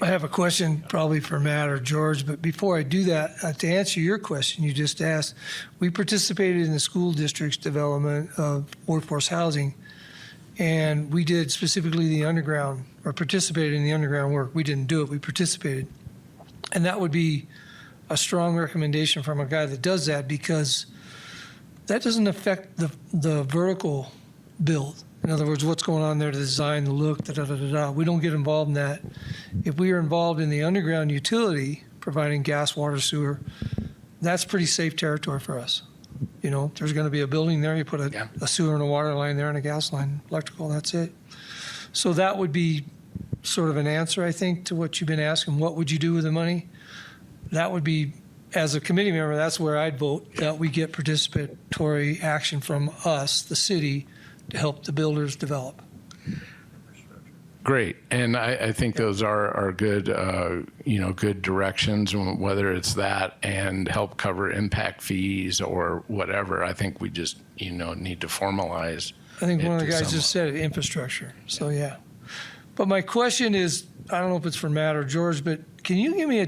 I have a question probably for Matt or George, but before I do that, to answer your question you just asked, we participated in the school district's development of workforce housing And we did specifically the underground, or participated in the underground work. We didn't do it, we participated. And that would be a strong recommendation from a guy that does that, because that doesn't affect the vertical build. In other words, what's going on there, the design, the look, da-da-da-da-da. We don't get involved in that. If we are involved in the underground utility, providing gas, water, sewer, that's pretty safe territory for us. You know, there's going to be a building there, you put a sewer and a water line there and a gas line, electrical, that's it. So that would be sort of an answer, I think, to what you've been asking. What would you do with the money? That would be, as a committee member, that's where I'd vote, that we get participatory action from us, the city, to help the builders develop. Great, and I think those are good, good directions, whether it's that and help cover impact fees or whatever. I think we just, need to formalize. I think one of it the to guys some just said it, infrastructure, so yeah. But my question is, I don't know if it's for Matt or George, but can you give me a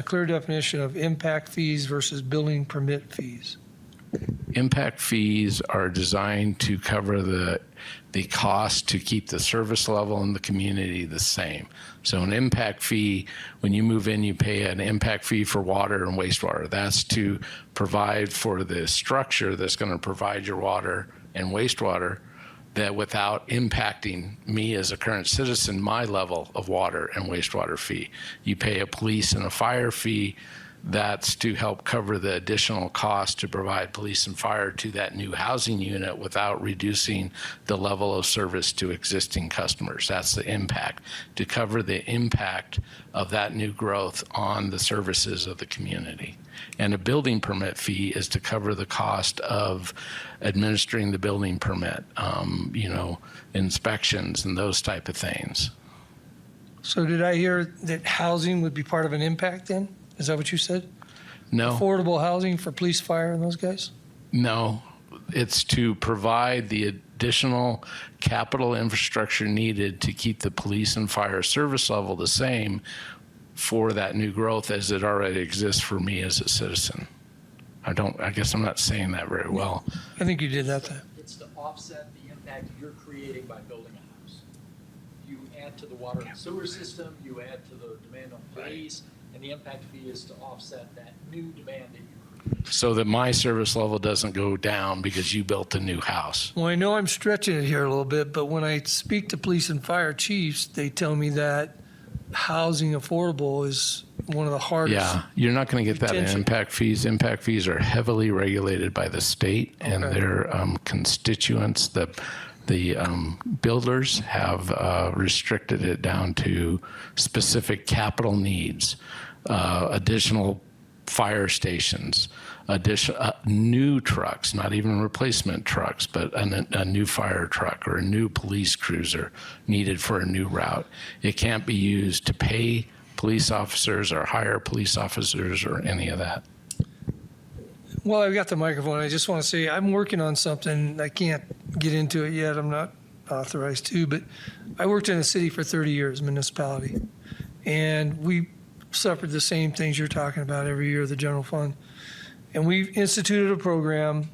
clear definition of impact fees versus building permit fees? Impact fees are designed to cover the cost to keep the service level in the community the same. So an impact fee, when you move in, you pay an impact fee for water and wastewater. That's to provide for the structure that's going to provide your water and wastewater, that without impacting me as a current citizen, my level of water and wastewater fee. You pay a police and a fire fee. That's to help cover the additional cost to provide police and fire to that new housing unit without reducing the level of service to existing customers. That's the impact, to cover the impact of that new growth on the services of the community. And a building permit fee is to cover the cost of administering the building permit, inspections and those type of things. So did I hear that housing would be part of an impact then? Is that what you said? No. Affordable housing for police, fire, and those guys? No, it's to provide the additional capital infrastructure needed to keep the police and fire service level the same for that new growth as it already exists for me as a citizen. I guess I'm not saying that very well. I think you did that then. It's to offset the impact you're creating by building a house. You add to the water and sewer system, you add to the demand on police, and the impact fee is to offset that new demand that you create. So that my service level doesn't go down because you built a new house. Well, I know I'm stretching it here a little bit, but when I speak to police and fire chiefs, they tell me that housing affordable is one of the hardest. Yeah, you're not going to get that in Retention. impact fees. Impact fees are heavily regulated by the state and Okay. their constituents. The builders have restricted it down to specific capital needs, additional fire stations, new trucks, not even replacement trucks, but a new fire truck or a new police cruiser needed for a new route. It can't be used to pay police officers or hire police officers or any of that. Well, I've got the microphone. I just want to say I'm working on something. I can't get into it yet. I'm not authorized to, but I worked in a city for 30 years, municipality, and we suffered the same things you're talking about every year, the general fund. And we instituted a program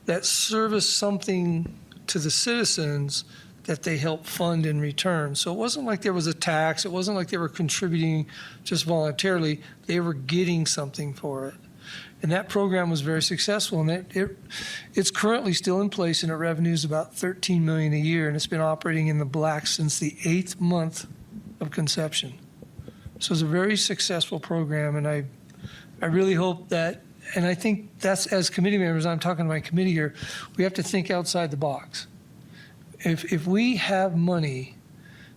that serviced something to the citizens that they help fund in return. So it wasn't like there was a tax. It wasn't like they were contributing just voluntarily. They were getting something for it. And that program was very successful, and it's currently still in place, and it revenues about $13 million a year, and it's been operating in the black since the 8th month of conception. So it's a very successful program, and I really hope that, and I think that's, as committee members, I'm talking to my committee here, we have to think outside the box. If we have money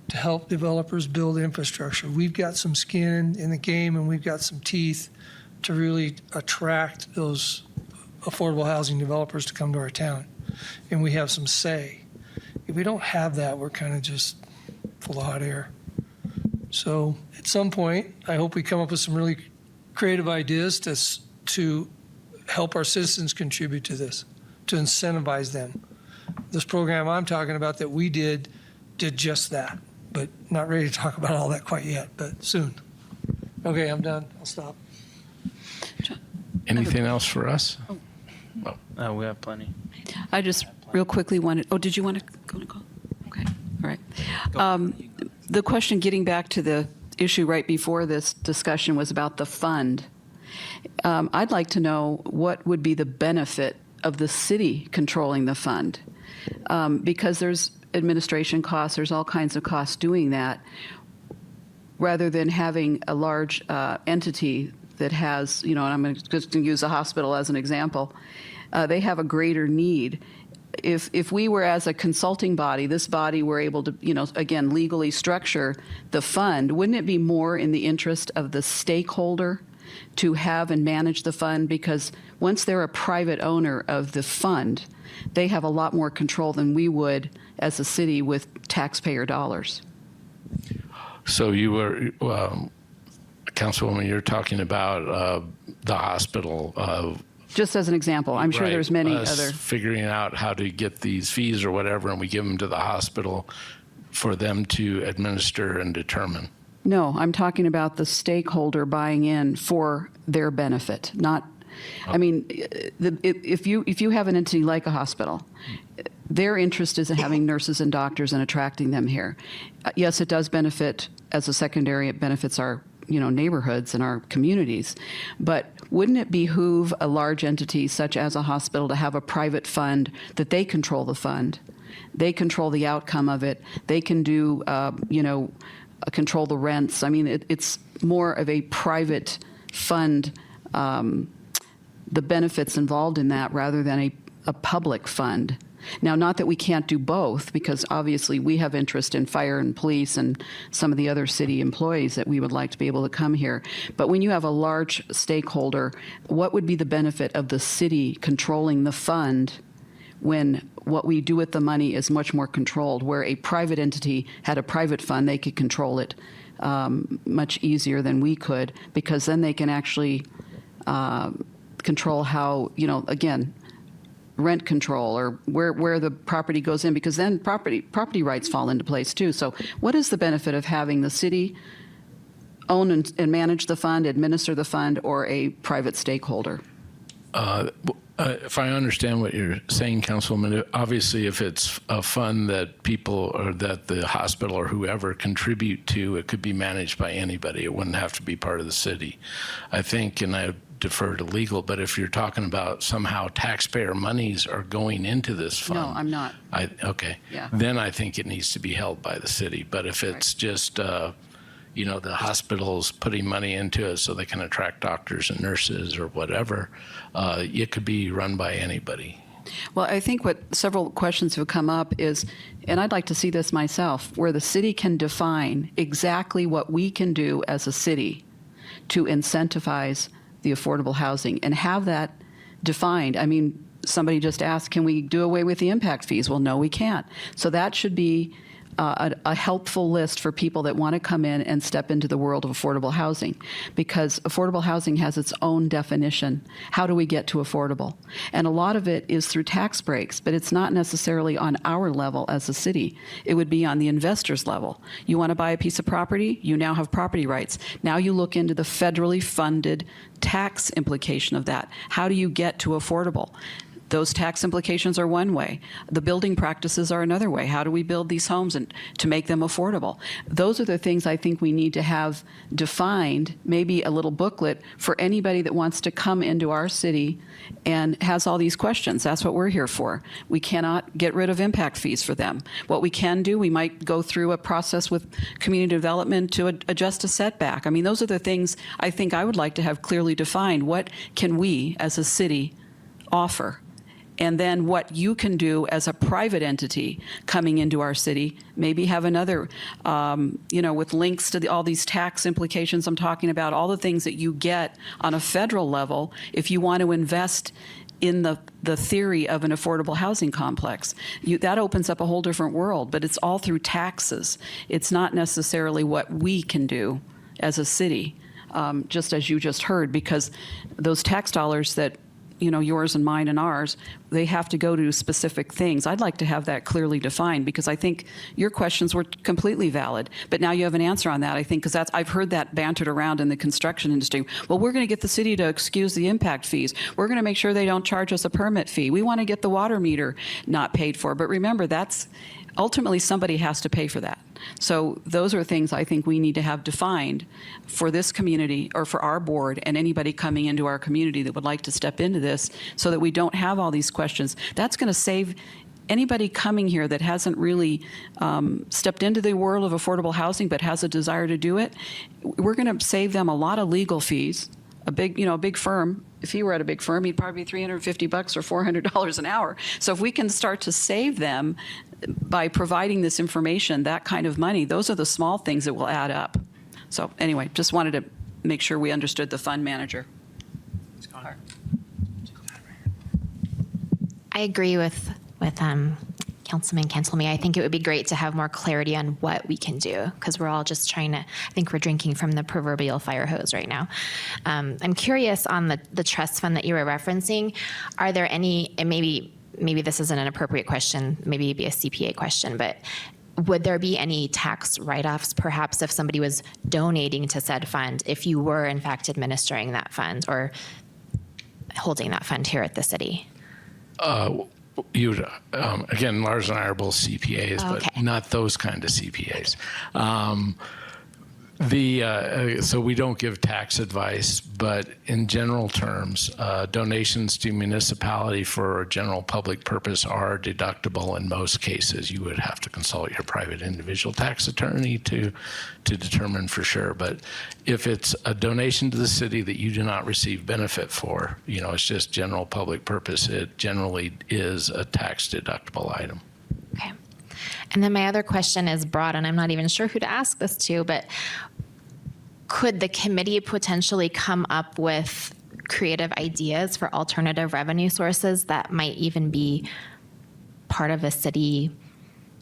to help developers build infrastructure, we've got some skin in the game, and we've got some teeth to really attract those affordable housing developers to come to our town. And we have some say. If we don't have that, we're kind of just full of hot air. So at some point, I hope we come up with some really creative ideas to help our citizens contribute to this, to incentivize them. This program I'm talking about that we did just that, but not ready to talk about all that quite yet, but soon. Okay, I'm done. I'll stop. Anything else for us? Oh, we have plenty. I just real quickly wanted, did you want to go, Nicole? The question, getting back to the issue right before this discussion, was about the fund. I'd like to know what would be the benefit of the city controlling the fund, because there's administration costs, there's all kinds of costs doing that, rather than having a large entity that has, and I'm just going to use a hospital as an example, they have a greater need. If we were, as a consulting body, this body were able to, again, legally structure the fund, wouldn't it be more in the interest of the stakeholder to have and manage the fund? Because once they're a private owner of the fund, they have a lot more control than we would as a city with taxpayer dollars. So you were, Councilwoman, you're talking about the hospital. Just as an example, I'm sure Right. there's many Us other. figuring out how to get these fees or whatever, and we give them to the hospital for them to administer and determine. No, I'm talking about the stakeholder buying in for their benefit, not. I mean, if you have an entity like a hospital, their interest is in having nurses and doctors and attracting them here. Yes, it does benefit as a secondary. It benefits our neighborhoods and our communities. But wouldn't it behoove a large entity such as a hospital to have a private fund that they control the fund? They control the outcome of it. They can do, control the rents. I mean, it's more of a private fund, the benefits involved in that, rather than a public fund. Now, not that we can't do both, because obviously we have interest in fire and police and some of the other city employees that we would like to be able to come here. But when you have a large stakeholder, what would be the benefit of the city controlling the fund when what we do with the money is much more controlled? Where a private entity had a private fund, they could control it much easier than we could, because then they can actually control how, again, rent control, or where the property goes in, because then property rights fall into place too. So what is the benefit of having the city own and manage the fund, administer the fund, or a private stakeholder? If I understand what you're saying, Councilwoman, obviously if it's a fund that people or that the hospital or whoever contribute to, it could be managed by anybody. It wouldn't have to be part of the city. I think, and I defer to legal, but if you're talking about somehow taxpayer monies are going into this fund. No, I'm not. Okay. Yeah. Then I think it needs to be held by the city. But if it's just, the hospital's putting money into it so they can attract doctors and nurses or whatever, it could be run by anybody. Well, I think what several questions have come up is, and I'd like to see this myself, where the city can define exactly what we can do as a city to incentivize the affordable housing and have that defined. I mean, somebody just asked, can we do away with the impact fees? Well, no, we can't. So that should be a helpful list for people that want to come in and step into the world of affordable housing, because affordable housing has its own definition. How do we get to affordable? And a lot of it is through tax breaks, but it's not necessarily on our level as a city. It would be on the investor's level. You want to buy a piece of property, you now have property rights. Now you look into the federally funded tax implication of that. How do you get to affordable? Those tax implications are one way. The building practices are another way. How do we build these homes and to make them affordable? Those are the things I think we need to have defined, maybe a little booklet for anybody that wants to come into our city and has all these questions. That's what we're here for. We cannot get rid of impact fees for them. What we can do, we might go through a process with community development to adjust a setback. I mean, those are the things I think I would like to have clearly defined. What can we as a city offer? And then what you can do as a private entity coming into our city, maybe have another, with links to all these tax implications I'm talking about, all the things that you get on a federal level if you want to invest in the theory of an affordable housing complex. That opens up a whole different world, but it's all through taxes. It's not necessarily what we can do as a city, just as you just heard, because those tax dollars that yours and mine and ours, they have to go to specific things. I'd like to have that clearly defined, because I think your questions were completely valid. But now you have an answer on that, I think, because I've heard that bantered around in the construction industry. Well, we're going to get the city to excuse the impact fees. We're going to make sure they don't charge us a permit fee. We want to get the water meter not paid for. But remember, that's ultimately somebody has to pay for that. So those are things I think we need to have defined for this community, or for our board and anybody coming into our community that would like to step into this, so that we don't have all these questions. That's going to save anybody coming here that hasn't really stepped into the world of affordable housing but has a desire to do it. We're going to save them a lot of legal fees. A big firm, if he were at a big firm, he'd probably be $350 or $400 an hour. So if we can start to save them by providing this information, that kind of money, those are the small things that will add up. So anyway, just wanted to make sure we understood the fund manager. I agree with Councilman Cantilme. I think it would be great to have more clarity on what we can do, because we're all just trying to, I think we're drinking from the proverbial fire hose right now. I'm curious on the trust fund that you were referencing. Are there any, and maybe this isn't an appropriate question, maybe it'd be a CPA question, but would there be any tax write-offs perhaps if somebody was donating to said fund, if you were in fact administering that fund or holding that fund here at the city? Again, Lars and I are both CPAs, Okay. but not those kind of CPAs. So we don't give tax advice, but in general terms, donations to municipality for general public purpose are deductible in most cases. You would have to consult your private individual tax attorney to determine for sure. But if it's a donation to the city that you do not receive benefit for, it's just general public purpose, it generally is a tax deductible item. Okay. And then my other question is broad, and I'm not even sure who to ask this to, but could the committee potentially come up with creative ideas for alternative revenue sources that might even be part of a city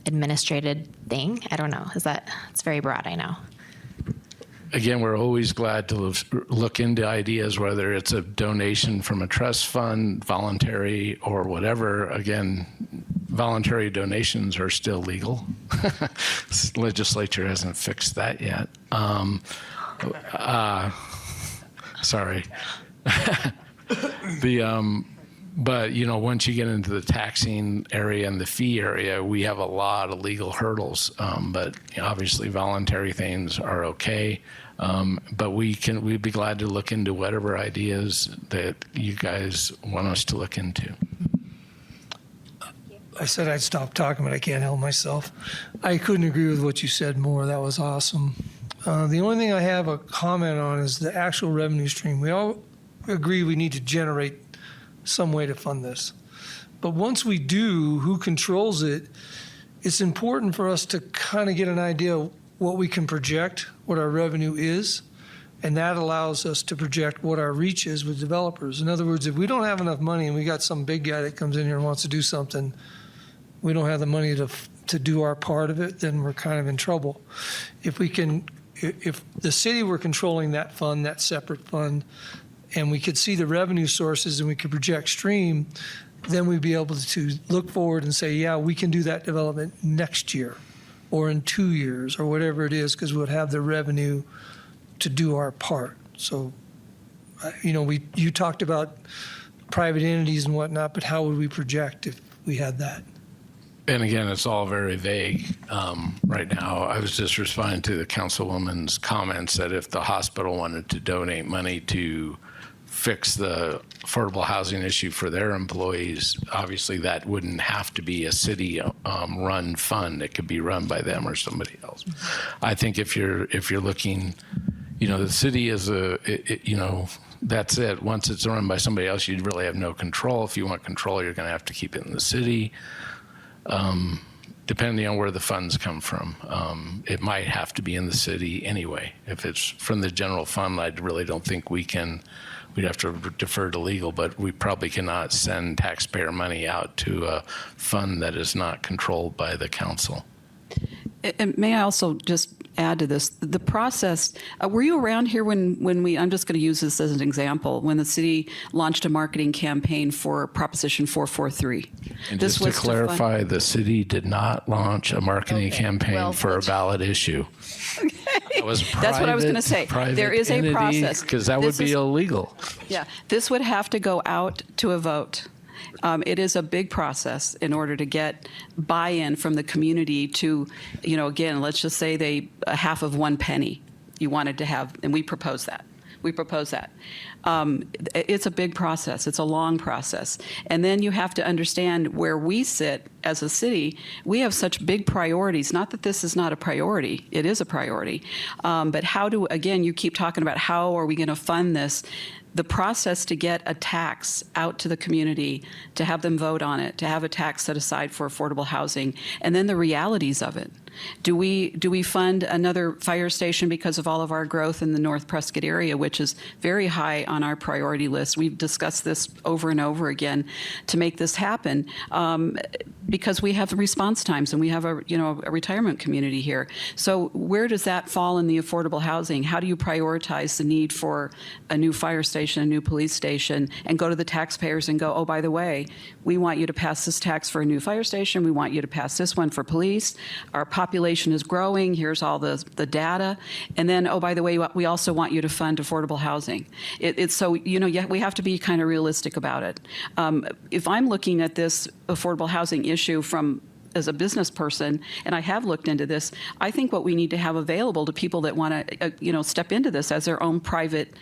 administrated thing? I don't know. It's very broad, I know. Again, we're always glad to look into ideas, whether it's a donation from a trust fund, voluntary, or whatever. Again, voluntary donations are still legal. Legislature hasn't fixed that yet. Sorry. But once you get into the taxing area and the fee area, we have a lot of legal hurdles. But obviously, voluntary things are okay. But we'd be glad to look into whatever ideas that you guys want us to look into. I said I'd stop talking, but I can't help myself. I couldn't agree with what you said more. That was awesome. The only thing I have a comment on is the actual revenue stream. We all agree we need to generate some way to fund this. But once we do, who controls it, it's important for us to kind of get an idea of what we can project, what our revenue is, and that allows us to project what our reach is with developers. In other words, if we don't have enough money and we got some big guy that comes in here and wants to do something, we don't have the money to do our part of it, then we're kind of in trouble. If the city were controlling that fund, that separate fund, and we could see the revenue sources and we could project stream, then we'd be able to look forward and say, yeah, we can do that development next year or in 2 years or whatever it is, because we'll have the revenue to do our part. So, you talked about private entities and whatnot, but how would we project if we had that? And again, it's all very vague right now. I was just responding to the councilwoman's comments that if the hospital wanted to donate money to fix the affordable housing issue for their employees, obviously that wouldn't have to be a city run fund. It could be run by them or somebody else. I think if you're looking, the city is that's it. Once it's run by somebody else, you'd really have no control. If you want control, you're going to have to keep it in the city. Depending on where the funds come from. It might have to be in the city anyway. If it's from the general fund, I really don't think we'd have to defer to legal, but we probably cannot send taxpayer money out to a fund that is not controlled by the council. And may I also just add to this, the process, were you around here when I'm just going to use this as an example, when the city launched a marketing campaign for Proposition 443? And This just to was fund- clarify, the city did not launch a marketing campaign Well, for a ballot issue. That was That's what I was gonna say. There is a process. Because that would This be is- illegal. Yeah, this would have to go out to a vote. It is a big process in order to get buy-in from the community to, again, let's just say a half of 1 penny you wanted to have, and we propose that. It's a big process. It's a long process. And then you have to understand where we sit as a city. We have such big priorities. Not that this is not a priority. It is a priority. But again, you keep talking about how are we going to fund this? The process to get a tax out to the community, to have them vote on it, to have a tax set aside for affordable housing, and then the realities of it. Do we fund another fire station because of all of our growth in the North Prescott area, which is very high on our priority list? We've discussed this over and over again to make this happen because we have response times and we have a retirement community here. So where does that fall in the affordable housing? How do you prioritize the need for a new fire station, a new police station, and go to the taxpayers and go, oh, by the way, we want you to pass this tax for a new fire station. We want you to pass this one for police. Our population is growing. Here's all the data. And then, oh, by the way, we also want you to fund affordable housing. We have to be kind of realistic about it. If I'm looking at this affordable housing issue as a business person, and I have looked into this, I think what we need to have available to people that want to, step into this as their own private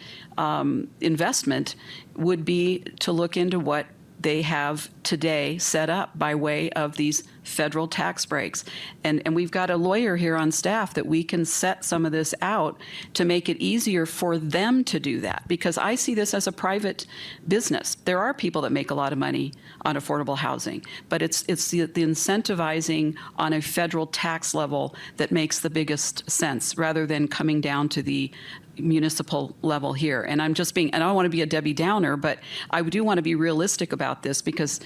investment would be to look into what they have today set up by way of these federal tax breaks. And we've got a lawyer here on staff that we can set some of this out to make it easier for them to do that, because I see this as a private business. There are people that make a lot of money on affordable housing, but it's the incentivizing on a federal tax level that makes the biggest sense, rather than coming down to the municipal level here. And I don't want to be a Debbie Downer, but I do want to be realistic about this, because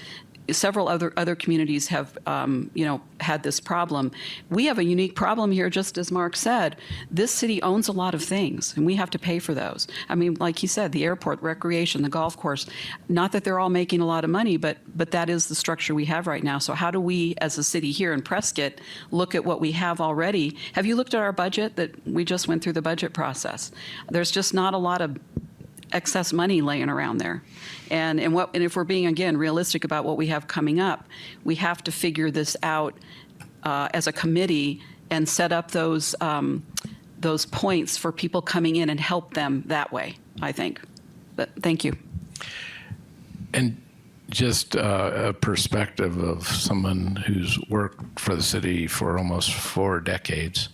several other communities have, had this problem. We have a unique problem here, just as Mark said. This city owns a lot of things, and we have to pay for those. I mean, like he said, the airport, recreation, the golf course, not that they're all making a lot of money, but that is the structure we have right now. So how do we, as a city here in Prescott, look at what we have already? Have you looked at our budget? That we just went through the budget process. There's just not a lot of excess money laying around there. And if we're being, again, realistic about what we have coming up, we have to figure this out as a committee and set up those points for people coming in and help them that way, I think. But thank you. And just a perspective of someone who's worked for the city for almost 4 decades.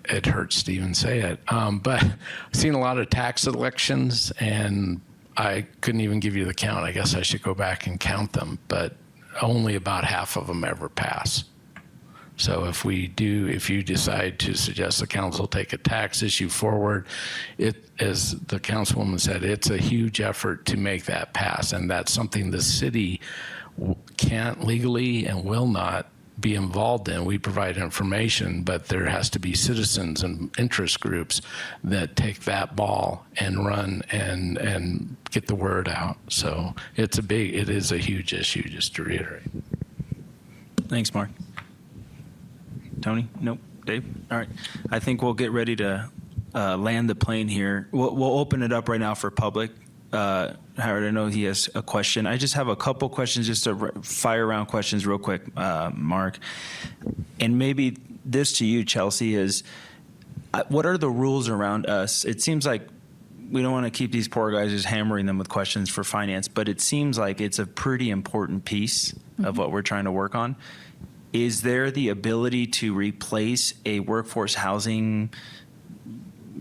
It hurts to even say it, but I've seen a lot of tax elections, and I couldn't even give you the count. I guess I should go back and count them, but only about half of them ever pass. So if you decide to suggest the council take a tax issue forward, as the councilwoman said, it's a huge effort to make that pass, and that's something the city can't legally and will not be involved in. We provide information, but there has to be citizens and interest groups that take that ball and run and get the word out. So it is a huge issue, just to reiterate. Thanks, Mark. Tony? Nope. Dave? All right. I think we'll get ready to land the plane here. We'll open it up right now for public. Howard, I know he has a question. I just have a couple questions, just to fire around questions real quick, Mark. And maybe this to you, Chelsea, is what are the rules around us? It seems like we don't want to keep these poor guys just hammering them with questions for finance, but it seems like it's a pretty important piece of what we're trying to work on. Is there the ability to replace a workforce housing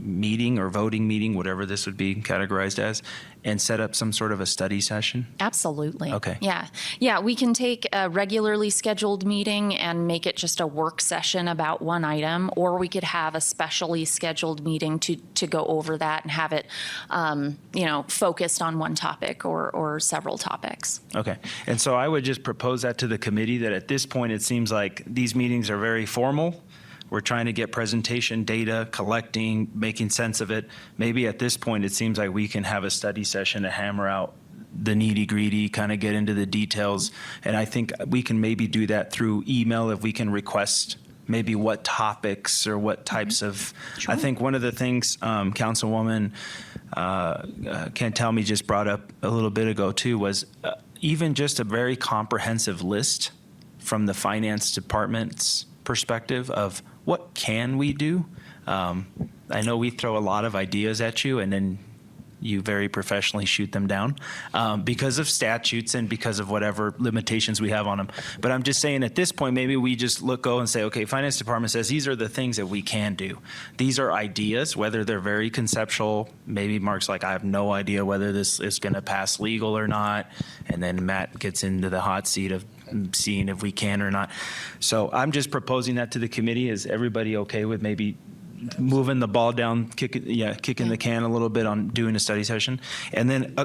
meeting or voting meeting, whatever this would be categorized as, and set up some sort of a study session? Absolutely. Okay. Yeah. Yeah. We can take a regularly scheduled meeting and make it just a work session about one item, or we could have a specially scheduled meeting to go over that and have it, focused on one topic or several topics. Okay. And so I would just propose that to the committee, that at this point, it seems like these meetings are very formal. We're trying to get presentation data, collecting, making sense of it. Maybe at this point, it seems like we can have a study session to hammer out the nitty-gritty, kind of get into the details. And I think we can maybe do that through email if we can request maybe what topics or what types of. I think one of the things Councilwoman Cantelmi just brought up a little bit ago too was even just a very comprehensive list from the finance department's perspective of what can we do. I know we throw a lot of ideas at you and then you very professionally shoot them down because of statutes and because of whatever limitations we have on them. But I'm just saying at this point, maybe we just go and say, okay, finance department says these are the things that we can do. These are ideas, whether they're very conceptual. Maybe Mark's like, I have no idea whether this is going to pass legal or not. And then Matt gets into the hot seat of seeing if we can or not. So I'm just proposing that to the committee. Is everybody okay with maybe moving the ball down, kicking the can a little bit on doing a study session? And then,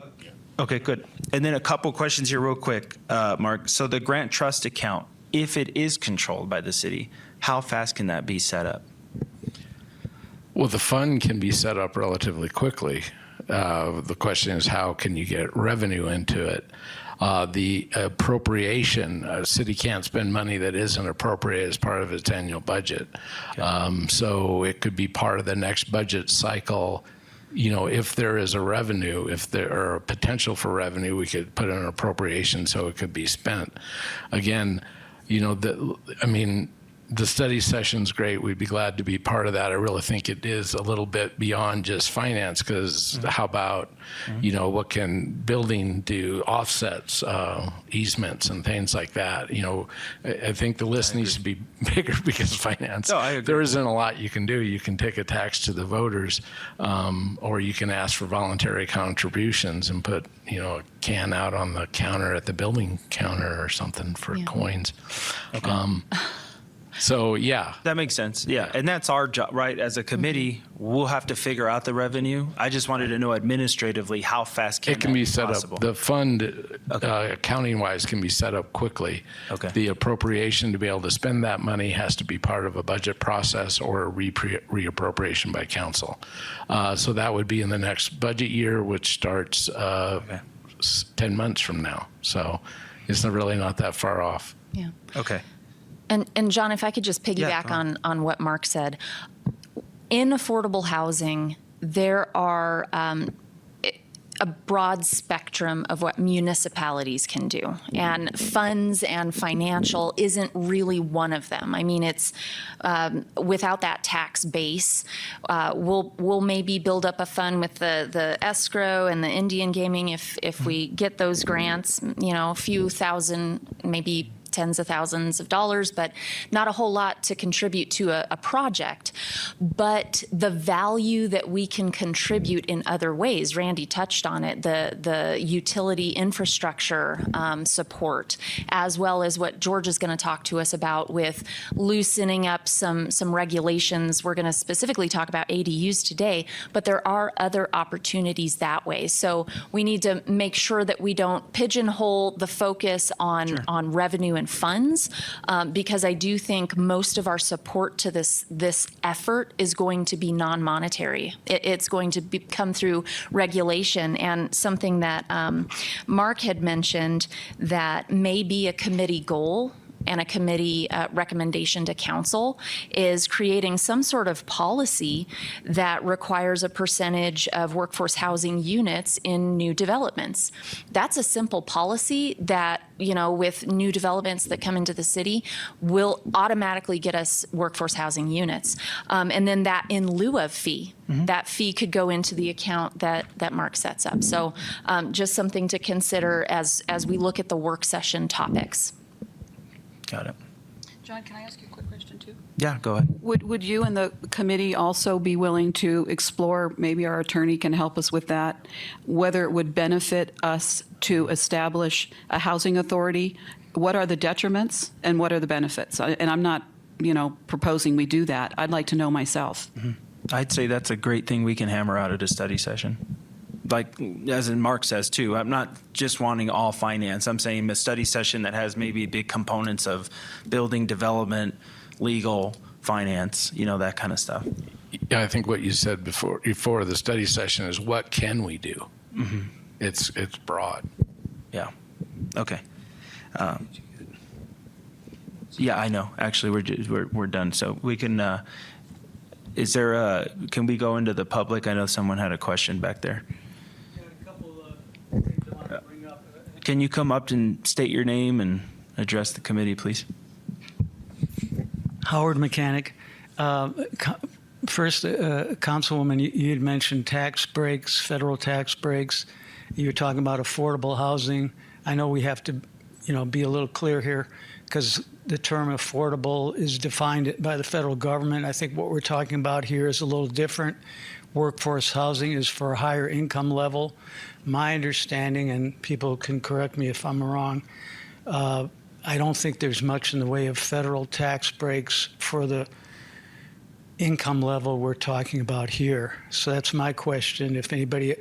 okay, good. And then a couple questions here real quick, Mark. So the grant trust account, if it is controlled by the city, how fast can that be set up? Well, the fund can be set up relatively quickly. The question is, how can you get revenue into it? The appropriation, a city can't spend money that isn't appropriated as part of its annual budget. So it could be part of the next budget cycle. If there is a revenue, if there are a potential for revenue, we could put in an appropriation so it could be spent. Again, the study session's great. We'd be glad to be part of that. I really think it is a little bit beyond just finance, because how about, what can building do, offsets, easements and things like that. I think the list needs to be bigger because finance, I agree. there isn't a lot you can do. You can take a tax to the voters, or you can ask for voluntary contributions and put, a can out on the counter at the building counter or something for coins. So, yeah. That makes sense. Yeah. And that's our job, right? As a committee, we'll have to figure out the revenue. I just wanted to know administratively how fast can it can that be set possible? up. The fund, accounting-wise, can be set up quickly. Okay. The appropriation to be able to spend that money has to be part of a budget process or a reappropriation by council. So that would be in the next budget year, which starts 10 months from now. So it's really not that far off. Yeah. Okay. And John, if I could just piggyback on what Mark said. In affordable housing, there are a broad spectrum of what municipalities can do. And funds and financial isn't really one of them. I mean, it's without that tax base, we'll maybe build up a fund with the escrow and the Indian gaming if we get those grants, a few thousand, maybe tens of thousands of dollars, but not a whole lot to contribute to a project. But the value that we can contribute in other ways, Randy touched on it, the utility infrastructure support, as well as what George is going to talk to us about with loosening up some regulations. We're going to specifically talk about ADUs today, but there are other opportunities that way. So we need to make sure that we don't pigeonhole the focus on revenue and funds, because I do think most of our support to this effort is going to be non-monetary. It's going to come through regulation, and something that Mark had mentioned that may be a committee goal and a committee recommendation to council is creating some sort of policy that requires a percentage of workforce housing units in new developments. That's a simple policy that, with new developments that come into the city will automatically get us workforce housing units. And then that in lieu of fee, that fee could go into the account that Mark sets up. So just something to consider as we look at the work session topics. Got it. John, can I ask you a quick question too? Yeah, go ahead. Would you and the committee also be willing to explore, maybe our attorney can help us with that, whether it would benefit us to establish a housing authority? What are the detriments and what are the benefits? And I'm not, proposing we do that. I'd like to know myself. I'd say that's a great thing we can hammer out at a study session. Like, as in Mark says too, I'm not just wanting all finance. I'm saying a study session that has maybe big components of building development, legal, finance, that kind of stuff. Yeah, I think what you said before the study session is what can we do? Mm-hmm. It's broad. Yeah. Okay. Yeah, I know. Actually, we're done. So we can. Can we go into the public? I know someone had a question back there. Can you come up and state your name and address the committee, please? Howard Mechanic. First, Councilwoman, you had mentioned tax breaks, federal tax breaks. You were talking about affordable housing. I know we have to, be a little clear here because the term affordable is defined by the federal government. I think what we're talking about here is a little different. Workforce housing is for a higher income level. My understanding, and people can correct me if I'm wrong, I don't think there's much in the way of federal tax breaks for the income level we're talking about here. So that's my question. If anybody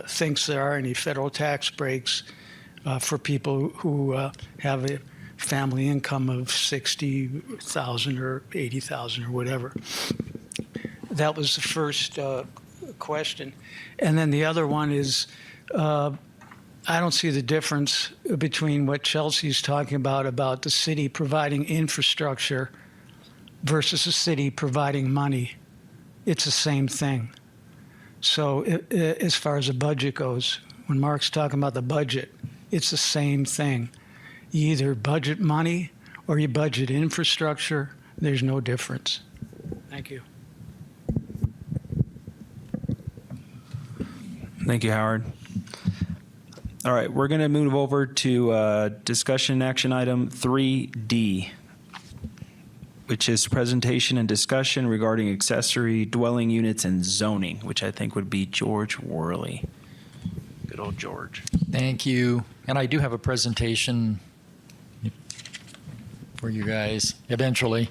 thinks there are any federal tax breaks for people who have a family income of $60,000 or $80,000 or whatever. That was the first question. And then the other one is, I don't see the difference between what Chelsea's talking about the city providing infrastructure versus the city providing money. It's the same thing. So as far as the budget goes, when Mark's talking about the budget, it's the same thing. You either budget money or you budget infrastructure. There's no difference. Thank you. Thank you, Howard. All right, we're going to move over to discussion action item 3D, which is presentation and discussion regarding accessory dwelling units and zoning, which I think would be George Worley. Good old George. Thank you. And I do have a presentation for you guys eventually.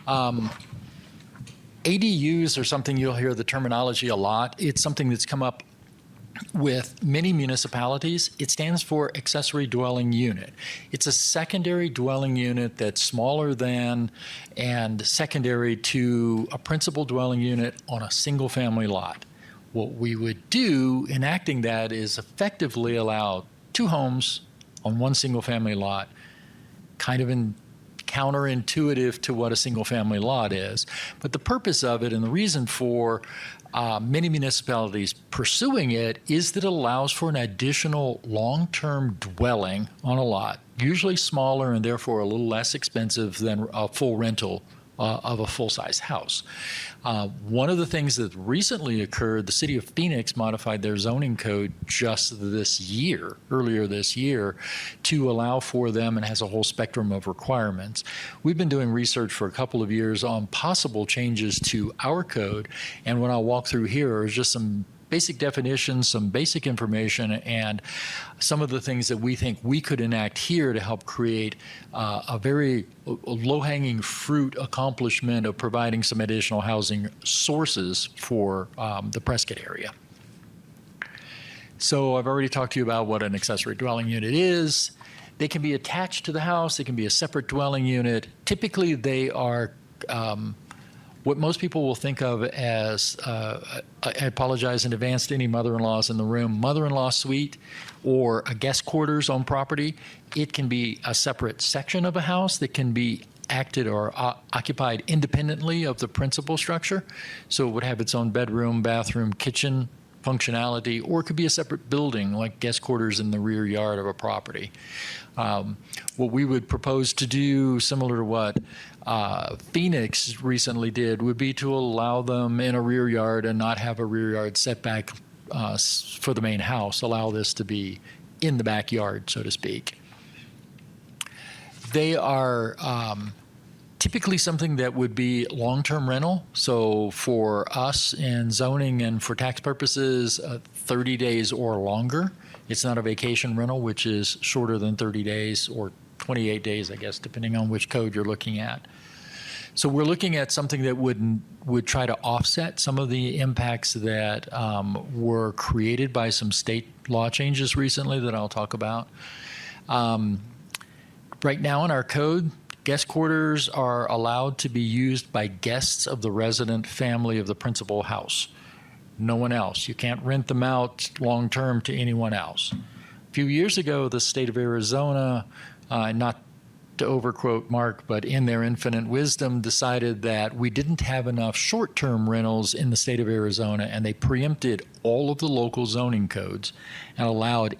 ADUs are something you'll hear the terminology a lot. It's something that's come up with many municipalities. It stands for accessory dwelling unit. It's a secondary dwelling unit that's smaller than and secondary to a principal dwelling unit on a single family lot. What we would do in enacting that is effectively allow two homes on one single family lot, kind of counterintuitive to what a single family lot is. But the purpose of it and the reason for many municipalities pursuing it is that it allows for an additional long-term dwelling on a lot, usually smaller and therefore a little less expensive than a full rental of a full-size house. One of the things that recently occurred, the city of Phoenix modified their zoning code just earlier this year, to allow for them, and has a whole spectrum of requirements. We've been doing research for a couple of years on possible changes to our code, and what I'll walk through here is just some basic definitions, some basic information, and some of the things that we think we could enact here to help create a very low-hanging fruit accomplishment of providing some additional housing sources for the Prescott area. So I've already talked to you about what an accessory dwelling unit is. They can be attached to the house. They can be a separate dwelling unit. Typically, they are what most people will think of as, I apologize in advance to any mother-in-laws in the room, mother-in-law suite or a guest quarters on property. It can be a separate section of a house that can be acted or occupied independently of the principal structure. So it would have its own bedroom, bathroom, kitchen functionality, or it could be a separate building like guest quarters in the rear yard of a property. What we would propose to do, similar to what Phoenix recently did, would be to allow them in a rear yard and not have a rear yard setback for the main house, allow this to be in the backyard, so to speak. They are typically something that would be long-term rental. So for us in zoning and for tax purposes, 30 days or longer. It's not a vacation rental, which is shorter than 30 days or 28 days, I guess, depending on which code you're looking at. So we're looking at something that would try to offset some of the impacts that were created by some state law changes recently that I'll talk about. Right now in our code, guest quarters are allowed to be used by guests of the resident family of the principal house. No one else. You can't rent them out long-term to anyone else. A few years ago, the state of Arizona, not to overquote Mark, but in their infinite wisdom, decided that we didn't have enough short-term rentals in the state of Arizona, and they preempted all of the local zoning codes and allowed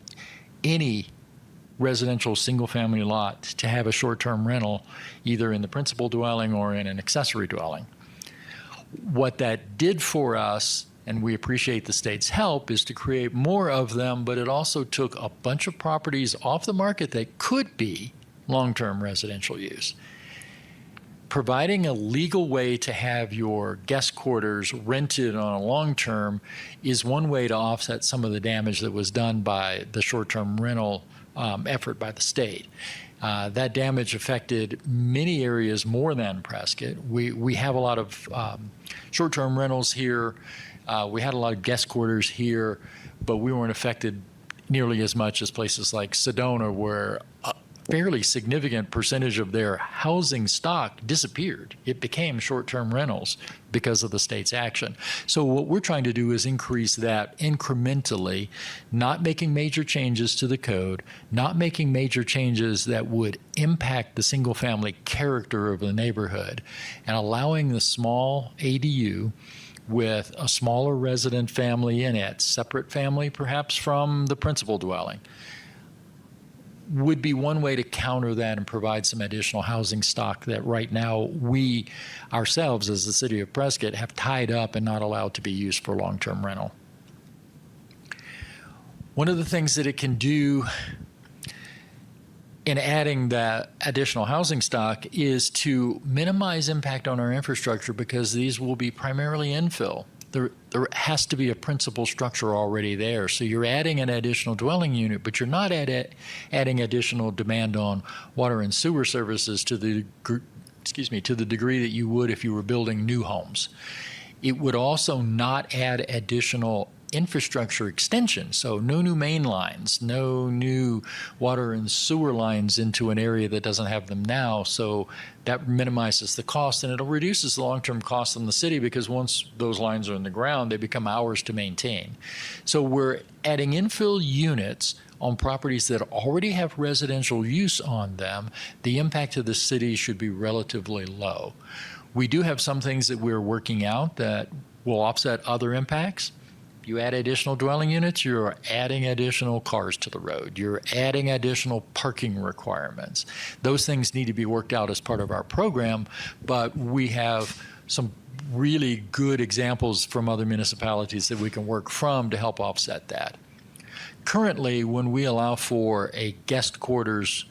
any residential single-family lot to have a short-term rental, either in the principal dwelling or in an accessory dwelling. What that did for us, and we appreciate the state's help, is to create more of them, but it also took a bunch of properties off the market that could be long-term residential use. Providing a legal way to have your guest quarters rented on a long-term is one way to offset some of the damage that was done by the short-term rental effort by the state. That damage affected many areas more than Prescott. We have a lot of short-term rentals here. We had a lot of guest quarters here, but we weren't affected nearly as much as places like Sedona, where a fairly significant percentage of their housing stock disappeared. It became short-term rentals because of the state's action. So what we're trying to do is increase that incrementally, not making major changes to the code, not making major changes that would impact the single-family character of the neighborhood, and allowing the small ADU with a smaller resident family in it, separate family perhaps from the principal dwelling, would be one way to counter that and provide some additional housing stock that right now we ourselves as the city of Prescott have tied up and not allowed to be used for long-term rental. One of the things that it can do in adding that additional housing stock is to minimize impact on our infrastructure, because these will be primarily infill. There has to be a principal structure already there. So you're adding an additional dwelling unit, but you're not adding additional demand on water and sewer services to the degree that you would if you were building new homes. It would also not add additional infrastructure extension. So no new main lines, no new water and sewer lines into an area that doesn't have them now. So that minimizes the cost, and it reduces the long-term cost on the city, because once those lines are in the ground, they become ours to maintain. So we're adding infill units on properties that already have residential use on them. The impact to the city should be relatively low. We do have some things that we're working out that will offset other impacts. You add additional dwelling units, you're adding additional cars to the road. You're adding additional parking requirements. Those things need to be worked out as part of our program, but we have some really good examples from other municipalities that we can work from to help offset that. Currently, when we allow for a guest quarters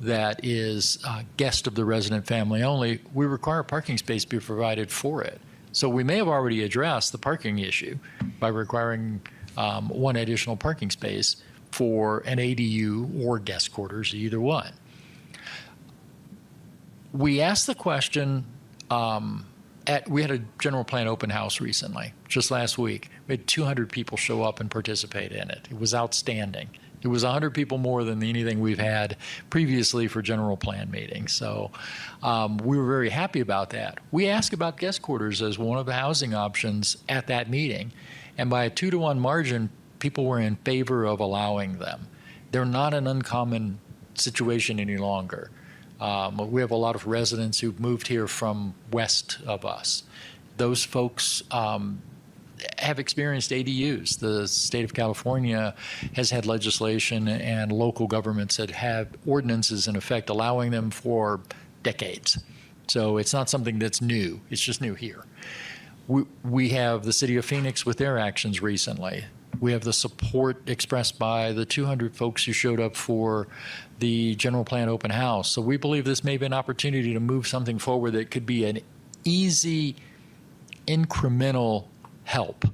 that is guest of the resident family only, we require a parking space be provided for it. So we may have already addressed the parking issue by requiring one additional parking space for an ADU or guest quarters, either one. We asked the question, we had a general plan open house recently, just last week. We had 200 people show up and participate in it. It was outstanding. It was 100 people more than anything we've had previously for general plan meetings. So we were very happy about that. We asked about guest quarters as one of the housing options at that meeting. And by a 2-to-1 margin, people were in favor of allowing them. They're not an uncommon situation any longer. We have a lot of residents who've moved here from west of us. Those folks have experienced ADUs. The state of California has had legislation, and local governments that have ordinances in effect allowing them for decades. So it's not something that's new. It's just new here. We have the city of Phoenix with their actions recently. We have the support expressed by the 200 folks who showed up for the general plan open house. So we believe this may be an opportunity to move something forward that could be an easy, incremental help.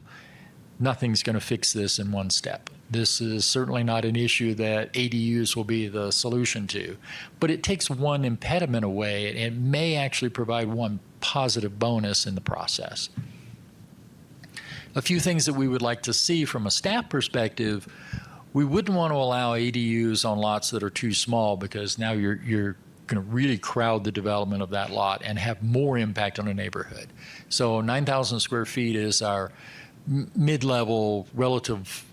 Nothing's going to fix this in one step. This is certainly not an issue that ADUs will be the solution to, but it takes one impediment away and it may actually provide one positive bonus in the process. A few things that we would like to see from a staff perspective: we wouldn't want to allow ADUs on lots that are too small, because now you're going to really crowd the development of that lot and have more impact on a neighborhood. So 9,000 square feet is our mid-level relative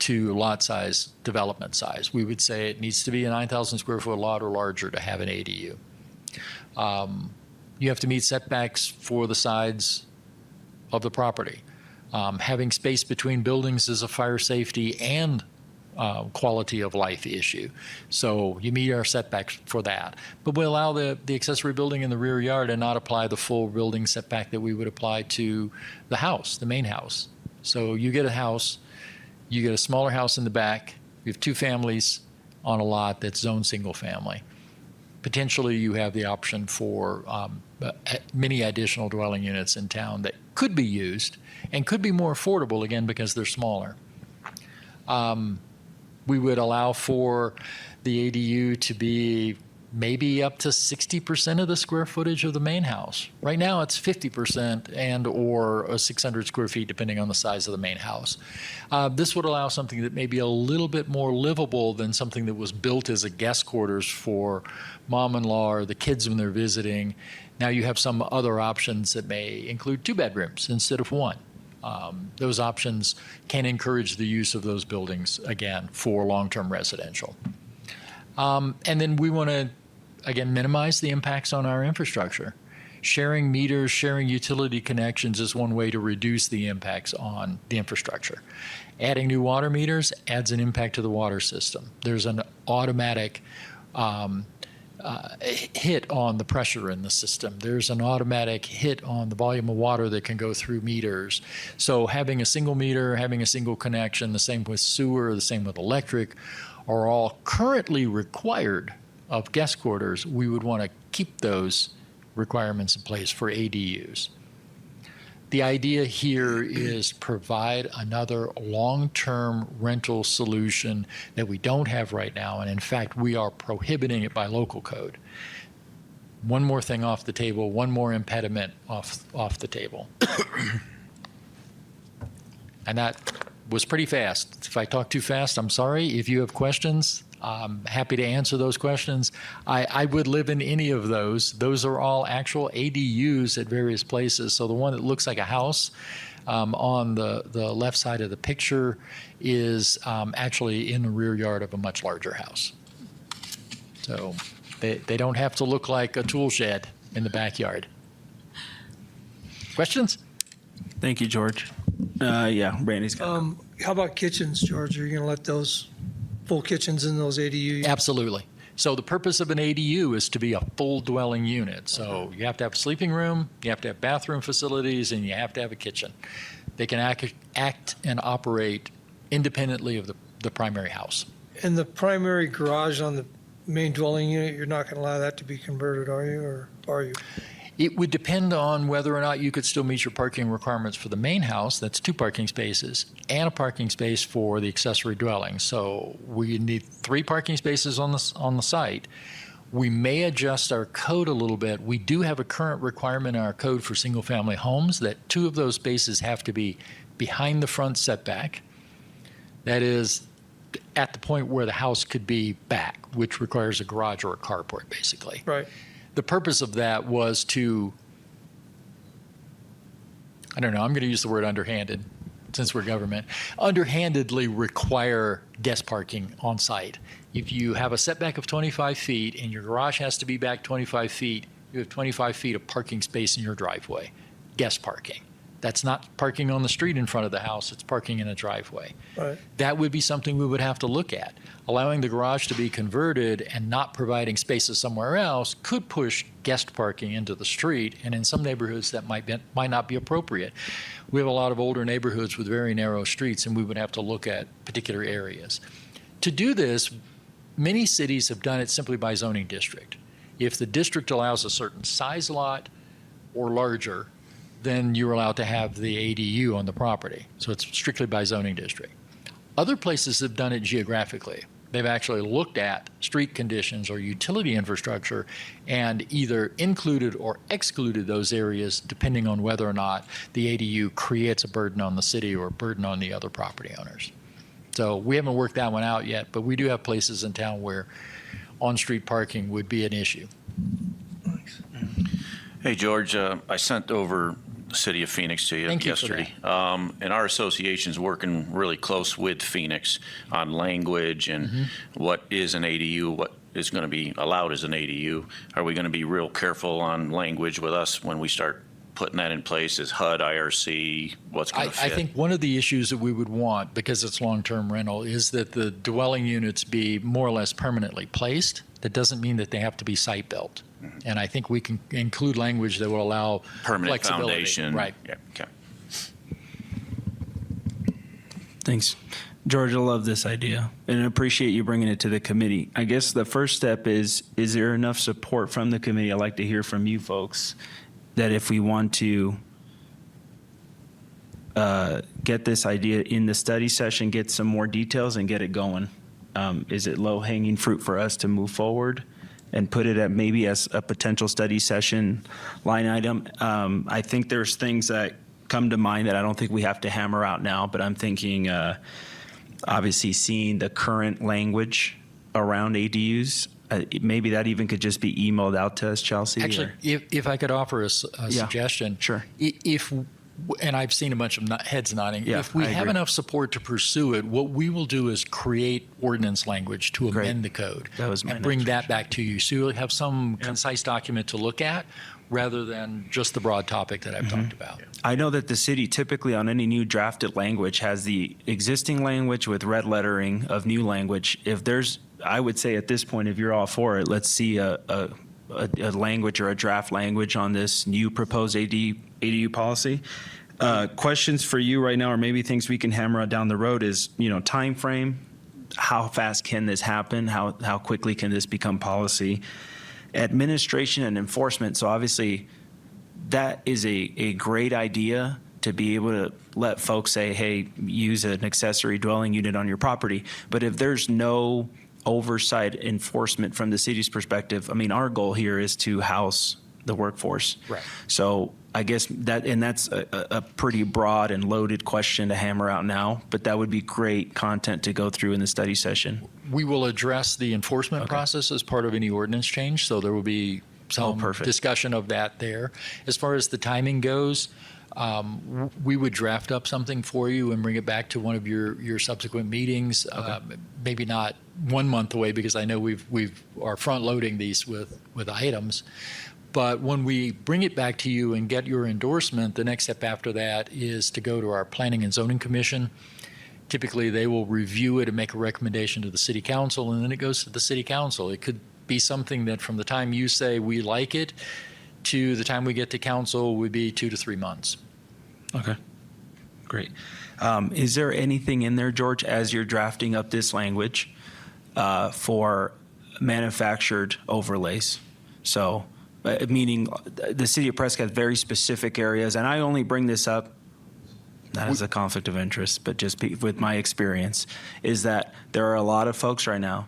to lot size, development size. We would say it needs to be a 9,000 square foot lot or larger to have an ADU. You have to meet setbacks for the sides of the property. Having space between buildings is a fire safety and quality of life issue. So you meet our setbacks for that. But we allow the accessory building in the rear yard and not apply the full building setback that we would apply to the house, the main house. So you get a house, you get a smaller house in the back, you have two families on a lot that's zoned single family. Potentially you have the option for many additional dwelling units in town that could be used and could be more affordable, again, because they're smaller. We would allow for the ADU to be maybe up to 60% of the square footage of the main house. Right now it's 50% and or 600 square feet, depending on the size of the main house. This would allow something that may be a little bit more livable than something that was built as a guest quarters for mom-in-law or the kids when they're visiting. Now you have some other options that may include 2 bedrooms instead of 1. Those options can encourage the use of those buildings, again, for long-term residential. And then we want to, again, minimize the impacts on our infrastructure. Sharing meters, sharing utility connections is one way to reduce the impacts on the infrastructure. Adding new water meters adds an impact to the water system. There's an automatic hit on the pressure in the system. There's an automatic hit on the volume of water that can go through meters. So having a single meter, having a single connection, the same with sewer, the same with electric, are all currently required of guest quarters. We would want to keep those requirements in place for ADUs. The idea here is provide another long-term rental solution that we don't have right now, and in fact, we are prohibiting it by local code. One more thing off the table, one more impediment off the table. And that was pretty fast. If I talk too fast, I'm sorry. If you have questions, I'm happy to answer those questions. I would live in any of those. Those are all actual ADUs at various places. So the one that looks like a house on the left side of the picture is actually in the rear yard of a much larger house. So they don't have to look like a tool shed in the backyard. Questions? Thank you, George. Yeah, Randy's got How about kitchens, George? Are you going to let those full kitchens in those ADU? Absolutely. So the purpose of an ADU is to be a full dwelling unit. So you have to have a sleeping room, you have to have bathroom facilities, and you have to have a kitchen. They can act and operate independently of the primary house. And the primary garage on the main dwelling unit, you're not going to allow that to be converted, are you, or are you? It would depend on whether or not you could still meet your parking requirements for the main house. That's 2 parking spaces and a parking space for the accessory dwelling. So we need 3 parking spaces on the site. We may adjust our code a little bit. We do have a current requirement in our code for single-family homes that 2 of those spaces have to be behind the front setback. That is at the point where the house could be back, which requires a garage or a carport, basically. Right. The purpose of that was to, I don't know, I'm going to use the word underhanded since we're government, underhandedly require guest parking on site. If you have a setback of 25 feet and your garage has to be back 25 feet, you have 25 feet of parking space in your driveway, guest parking. That's not parking on the street in front of the house, it's parking in a driveway. Right. That would be something we would have to look at. Allowing the garage to be converted and not providing spaces somewhere else could push guest parking into the street, and in some neighborhoods that might not be appropriate. We have a lot of older neighborhoods with very narrow streets, and we would have to look at particular areas. To do this, many cities have done it simply by zoning district. If the district allows a certain size lot or larger, then you're allowed to have the ADU on the property. So it's strictly by zoning district. Other places have done it geographically. They've actually looked at street conditions or utility infrastructure and either included or excluded those areas depending on whether or not the ADU creates a burden on the city or a burden on the other property owners. So we haven't worked that one out yet, but we do have places in town where on-street parking would be an issue. Hey, George, I sent over the city of Phoenix to you Thank you for yesterday. And our association's working really close with Phoenix on language and what is an ADU, what is going to be allowed as an ADU. Are we going to be real careful on language with us when we start putting that in place? Is HUD, IRC, what's going to fit? I think one of the issues that we would want, because it's long-term rental, is that the dwelling units be more or less permanently placed. That doesn't mean that they have to be site-built. And I think we can include language that will allow Permanent flexibility. foundation. Right. Yeah, okay. Thanks. George, I love this idea and appreciate you bringing it to the committee. I guess the first step is there enough support from the committee? I'd like to hear from you folks that if we want to get this idea in the study session, get some more details and get it going. Is it low-hanging fruit for us to move forward and put it at maybe as a potential study session line item? I think there's things that come to mind that I don't think we have to hammer out now, but I'm thinking obviously seeing the current language around ADUs. Maybe that even could just be emailed out to us, Chelsea. Actually, if I could offer a suggestion. Sure. If, and I've seen a bunch of heads nodding, Yeah, if we I have agree. enough support to pursue it, what we will do is create ordinance language to Great. amend the code. That was my and bring next that back to you. So you'll have some concise document to look at rather than just the broad topic that I've Mm-hmm. talked about. I know that the city typically on any new drafted language has the existing language with red lettering of new language. If there's, I would say at this point, if you're all for it, let's see a language or a draft language on this new proposed ADU policy. Questions for you right now, or maybe things we can hammer out down the road is, time frame. How fast can this happen? How quickly can this become policy? Administration and enforcement. So obviously, that is a great idea to be able to let folks say, hey, use an accessory dwelling unit on your property. But if there's no oversight enforcement from the city's perspective, I mean, our goal here is to house the workforce. Right. So I guess that's a pretty broad and loaded question to hammer out now, but that would be great content to go through in the study session. We will address the enforcement process as part of any ordinance change, so there will be some perfect. discussion of that there. As far as the timing goes, we would draft up something for you and bring it back to one of your subsequent meetings. Maybe not 1 month away, because I know we are front loading these with items. But when we bring it back to you and get your endorsement, the next step after that is to go to our Planning and Zoning Commission. Typically, they will review it and make a recommendation to the City Council, and then it goes to the City Council. It could be something that from the time you say we like it to the time we get to council would be 2 to 3 months. Okay, great. Is there anything in there, George, as you're drafting up this language for manufactured overlays? So, meaning the city of Prescott has very specific areas, and I only bring this up not as a conflict of interest, but just with my experience, is that there are a lot of folks right now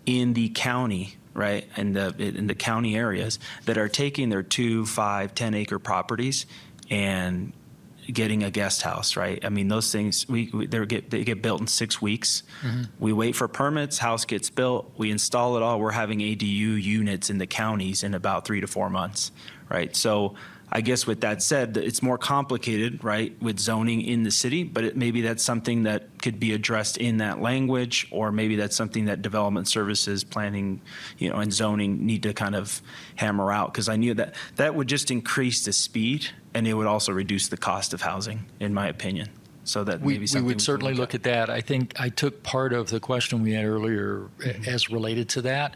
in the county, right, in the county areas that are taking their 2, 5, 10 acre properties and getting a guest house, right? I mean, those things, they get built in 6 weeks. Mm-hmm. We wait for permits, house gets built, we install it all. We're having ADU units in the counties in about 3 to 4 months, right? So I guess with that said, it's more complicated, right, with zoning in the city, but maybe that's something that could be addressed in that language, or maybe that's something that development services, planning, and zoning need to kind of hammer out, because I knew that would just increase the speed, and it would also reduce the cost of housing, in my opinion. So that We maybe something would certainly look at that. I think I took part of the question we had earlier as related to that.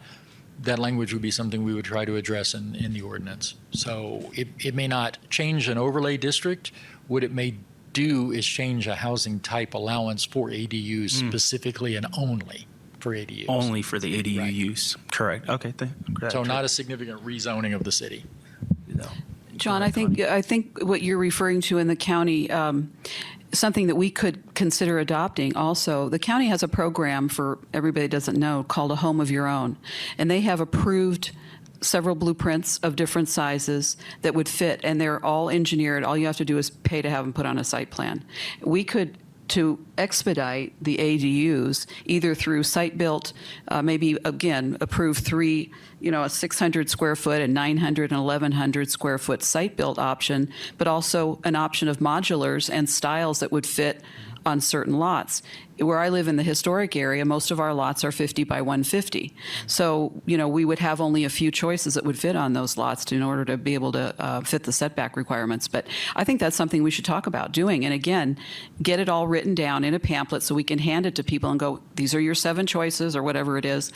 That language would be something we would try to address in the ordinance. So it may not change an overlay district. What it may do is change a housing type allowance for ADUs specifically and only for ADUs. Only for the ADU Right. use. Correct. Okay. So not a significant rezoning of the city. John, I think what you're referring to in the county, something that we could consider adopting also, the county has a program, for everybody that doesn't know, called A Home of Your Own. And they have approved several blueprints of different sizes that would fit, and they're all engineered. All you have to do is pay to have them put on a site plan. We could, to expedite the ADUs, either through site-built, maybe, again, approve three, a 600 square foot, a 900 and 1,100 square foot site-built option, but also an option of modulars and styles that would fit on certain lots. Where I live in the historic area, most of our lots are 50 by 150. So, we would have only a few choices that would fit on those lots in order to be able to fit the setback requirements. But I think that's something we should talk about doing. And again, get it all written down in a pamphlet so we can hand it to people and go, these are your 7 choices or whatever it is.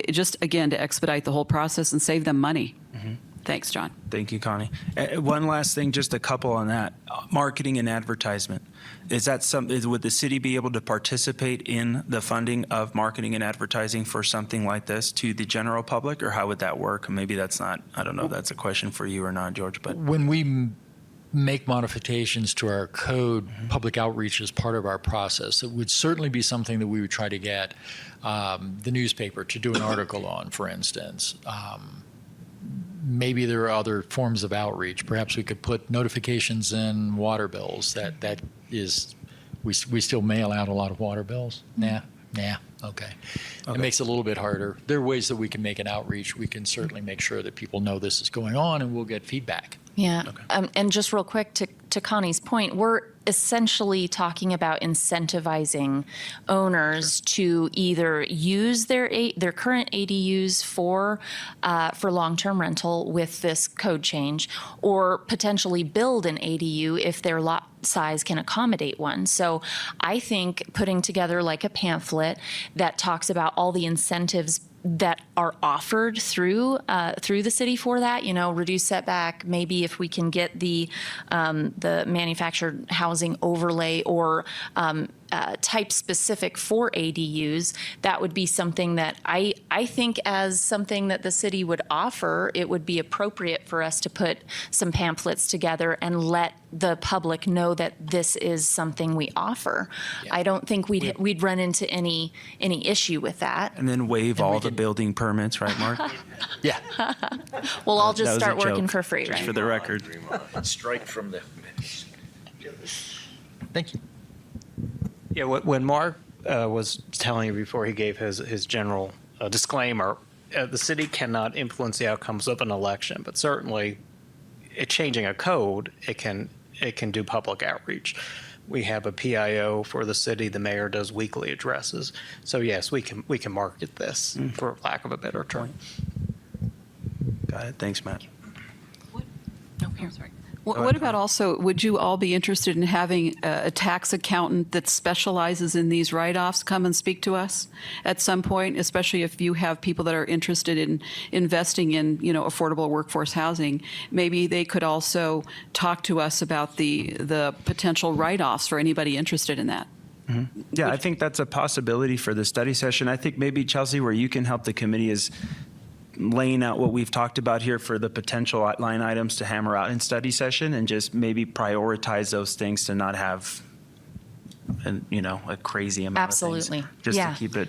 Just, again, to expedite the whole process and save them money. Thanks, John. Thank you, Connie. One last thing, just a couple on that. Marketing and advertisement. Is that would the city be able to participate in the funding of marketing and advertising for something like this to the general public, or how would that work? Maybe that's not, I don't know if that's a question for you or not, George, but. When we make modifications to our code, public outreach is part of our process. It would certainly be something that we would try to get the newspaper to do an article on, for instance. Maybe there are other forms of outreach. Perhaps we could put notifications in water bills. That is, we still mail out a lot of water bills. Nah, okay. It makes it a little bit harder. There are ways that we can make an outreach. We can certainly make sure that people know this is going on, and we'll get feedback. Yeah. And just real quick to Connie's point, we're essentially talking about incentivizing owners to either use their current ADUs for long-term rental with this code change, or potentially build an ADU if their lot size can accommodate one. So I think putting together like a pamphlet that talks about all the incentives that are offered through the city for that, reduce setback, maybe if we can get the manufactured housing overlay or type specific for ADUs, that would be something that I think as something that the city would offer, it would be appropriate for us to put some pamphlets together and let the public know that this is something we offer. I don't think we'd run into any issue with that. And then waive all the building permits, right, Mark? Yeah. We'll all just That was start a working joke, for free, just right? for the record. Strike from the minutes. Thank you. Yeah, when Mark was telling you before he gave his general disclaimer, the city cannot influence the outcomes of an election, but certainly changing a code, it can do public outreach. We have a PIO for the city. The mayor does weekly addresses. So yes, we can market this, for lack of a better term. Got it. Thanks, Matt. Sorry. What about also, would you all be interested in having a tax accountant that specializes in these write-offs come and speak to us at some point, especially if you have people that are interested in investing in, affordable workforce housing? Maybe they could also talk to us about the potential write-offs for anybody interested in that. Yeah, I think that's a possibility for the study session. I think maybe, Chelsea, where you can help the committee is laying out what we've talked about here for the potential line items to hammer out in study session, and just maybe prioritize those things to not have a crazy amount Absolutely. of things. Just Yeah. to keep it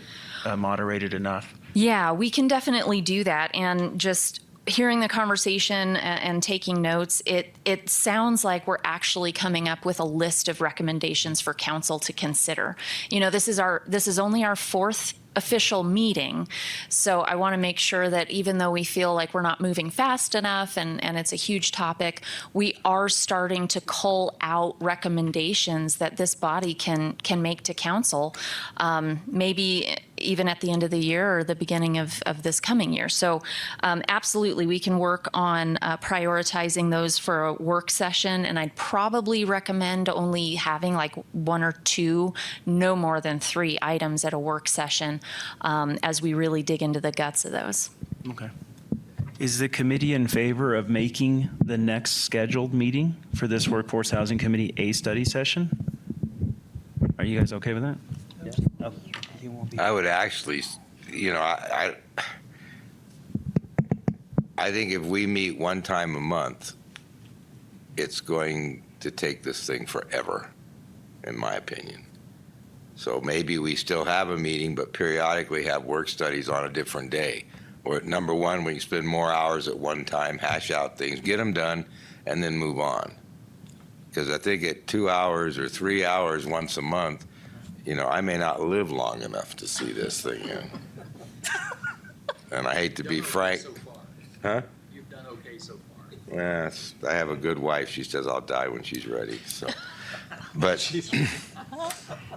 moderated enough. Yeah, we can definitely do that. And just hearing the conversation and taking notes, it sounds like we're actually coming up with a list of recommendations for council to consider. This is only our fourth official meeting. So I want to make sure that even though we feel like we're not moving fast enough and it's a huge topic, we are starting to cull out recommendations that this body can make to council, maybe even at the end of the year or the beginning of this coming year. So absolutely, we can work on prioritizing those for a work session, and I'd probably recommend only having like 1 or 2, no more than 3 items at a work session as we really dig into the guts of those. Okay. Is the committee in favor of making the next scheduled meeting for this Workforce Housing Committee a study session? Are you guys okay with that? Yeah. I would actually, I think if we meet one time a month, it's going to take this thing forever, in my opinion. So maybe we still have a meeting, but periodically have work studies on a different day. Or number one, we can spend more hours at one time, hash out things, get them done, and then move on. Because I think at 2 hours or 3 hours once a month, I may not live long enough to see this thing in. And I hate to be frank. So far. Huh? You've done okay so far. Yes, I have a good wife. She says I'll die when she's ready. So, but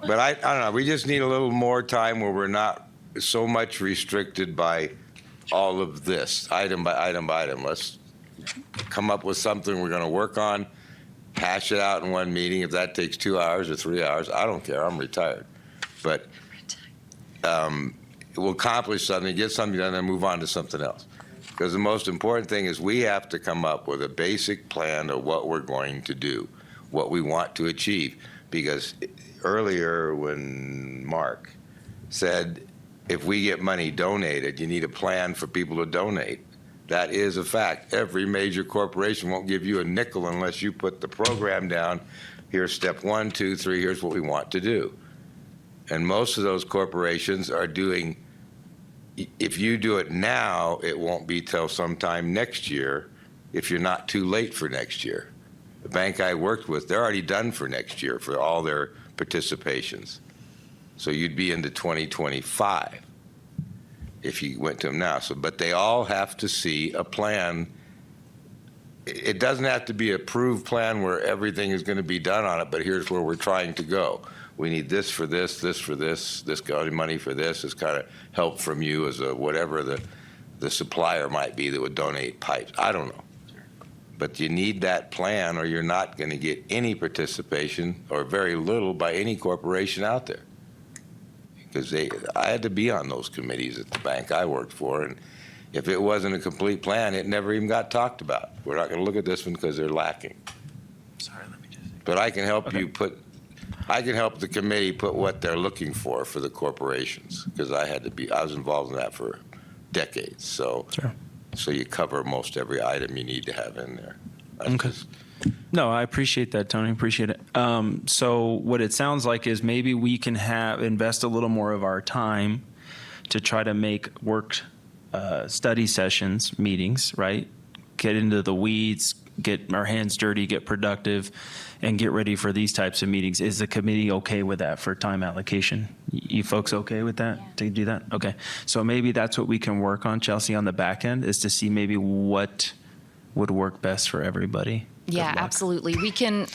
I don't know. We just need a little more time where we're not so much restricted by all of this, item by item by item. Let's come up with something we're going to work on, hash it out in one meeting. If that takes 2 hours or 3 hours, I don't care. I'm retired. But we'll accomplish something, get something done, and move on to something else. Because the most important thing is we have to come up with a basic plan of what we're going to do, what we want to achieve. Because earlier when Mark said, if we get money donated, you need a plan for people to donate. That is a fact. Every major corporation won't give you a nickel unless you put the program down. Here's step 1, 2, 3, here's what we want to do. And most of those corporations are doing, if you do it now, it won't be till sometime next year if you're not too late for next year. The bank I worked with, they're already done for next year for all their participations. So you'd be into 2025 if you went to them now. So, but they all have to see a plan. It doesn't have to be an approved plan where everything is going to be done on it, but here's where we're trying to go. We need this for this for this kind of money for this kind of help from you as a whatever the supplier might be that would donate pipes. I don't know. But you need that plan or you're not going to get any participation or very little by any corporation out there. Because I had to be on those committees at the bank I worked for, and if it wasn't a complete plan, it never even got talked about. We're not going to look at this one because they're lacking. Sorry, let me just. But I can help Okay. you I can help the committee put what they're looking for the corporations, because I was involved in that for decades. So, Sure. so you cover most every item you need to have in there. That's Okay. just- No, I appreciate that, Tony. Appreciate it. So what it sounds like is maybe we can invest a little more of our time to try to make work study sessions, meetings, right? Get into the weeds, get our hands dirty, get productive, and get ready for these types of meetings. Is the committee okay with that for time allocation? You folks okay with that, to do that? Okay. So maybe that's what we can work on, Chelsea, on the back end, is to see maybe what would work best for everybody. Yeah, Good luck. absolutely. We can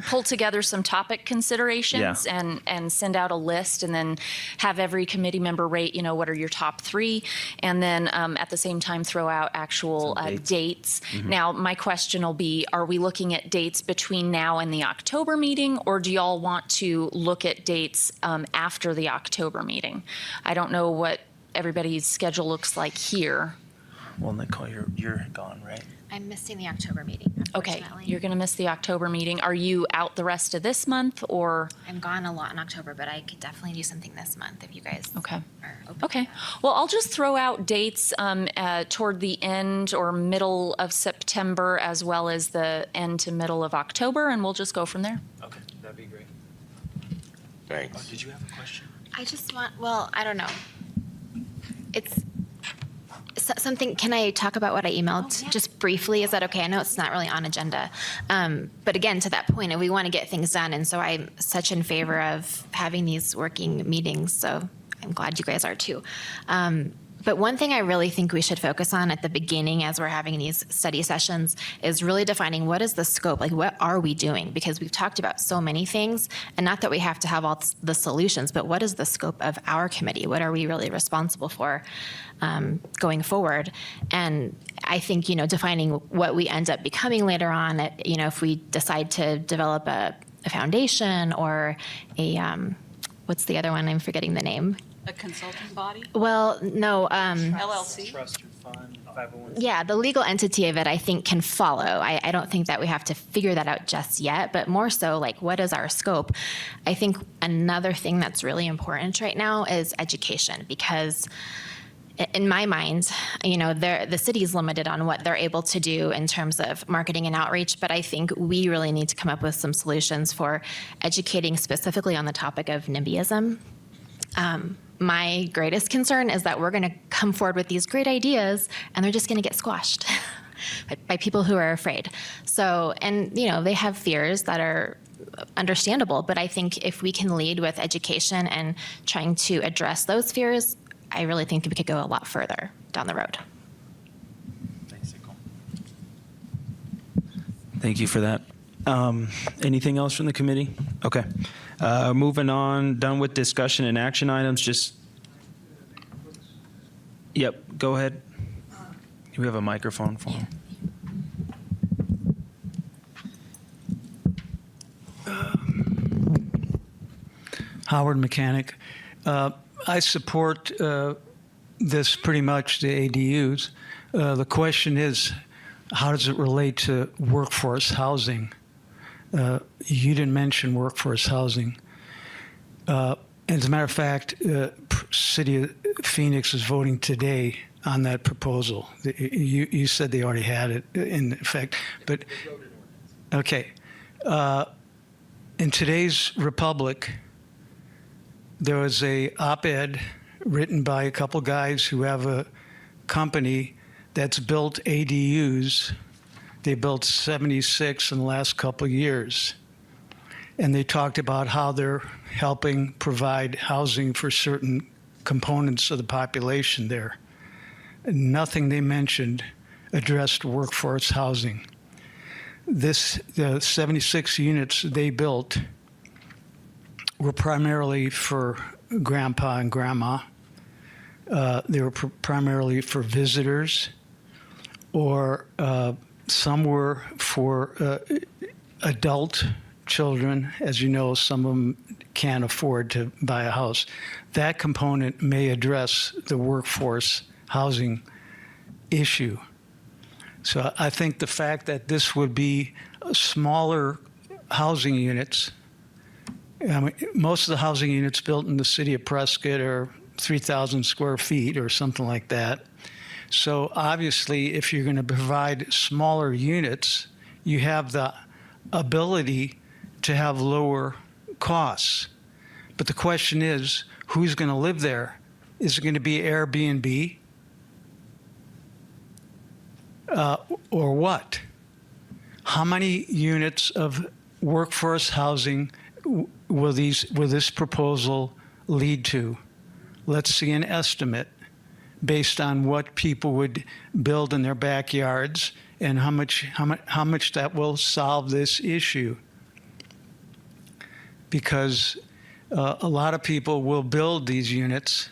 pull together some topic considerations and send out a list, and then have every committee member rate, what are your top 3, and then at the same time throw out actual dates. Now, my question will be, are we looking at dates between now and the October meeting, or do y'all want to look at dates after the October meeting? I don't know what everybody's schedule looks like here. Well, Nicole, you're gone, right? I'm missing the October meeting, Okay, unfortunately. you're going to miss the October meeting. Are you out the rest of this month, or? I'm gone a lot in October, but I could definitely do something this month if you guys Okay. are open. Okay. Well, I'll just throw out dates toward the end or middle of September, as well as the end to middle of October, and we'll just go from there. Okay, that'd be great. Thanks. Did you have a question? I just want, I don't know. It's something, can I talk about what I emailed just briefly? Is that okay? I know it's not really on agenda. But again, to that point, we want to get things done. And so I'm such in favor of having these working meetings. So I'm glad you guys are too. But one thing I really think we should focus on at the beginning as we're having these study sessions is really defining what is the scope, like what are we doing? Because we've talked about so many things, and not that we have to have all the solutions, but what is the scope of our committee? What are we really responsible for going forward? And I think, defining what we end up becoming later on, if we decide to develop a foundation or what's the other one? I'm forgetting the name. A consulting body? Well, no. LLC? Trust fund, 501. Yeah, the legal entity of it, I think, can follow. I don't think that we have to figure that out just yet, but more so, like, what is our scope? I think another thing that's really important right now is education, because in my mind, the city is limited on what they're able to do in terms of marketing and outreach, but I think we really need to come up with some solutions for educating specifically on the topic of NIMBYism. My greatest concern is that we're going to come forward with these great ideas and they're just going to get squashed by people who are afraid. So, and they have fears that are understandable, but I think if we can lead with education and trying to address those fears, I really think we could go a lot further down the road. Thank you for that. Anything else from the committee? Okay. Moving on, done with discussion and action items, Yep, go ahead. We have a microphone for him. Howard Mechanic. I support this pretty much, the ADUs. The question is, how does it relate to workforce housing? You didn't mention workforce housing. As a matter of fact, City of Phoenix is voting today on that proposal. You said they already had it in effect, but okay. In today's Republic, there was a op-ed written by a couple guys who have a company that's built ADUs. They built 76 in the last couple of years. And they talked about how they're helping provide housing for certain components of the population there. Nothing they mentioned addressed workforce housing. The 76 units they built were primarily for grandpa and grandma. They were primarily for visitors, or some were for adult children. As you know, some of them can't afford to buy a house. That component may address the workforce housing issue. So I think the fact that this would be smaller housing units, I mean, most of the housing units built in the city of Prescott are 3,000 square feet or something like that. So obviously, if you're going to provide smaller units, you have the ability to have lower costs. But the question is, who's going to live there? Is it going to be Airbnb? Or what? How many units of workforce housing will this proposal lead to? Let's see an estimate based on what people would build in their backyards and how much that will solve this issue. Because a lot of people will build these units.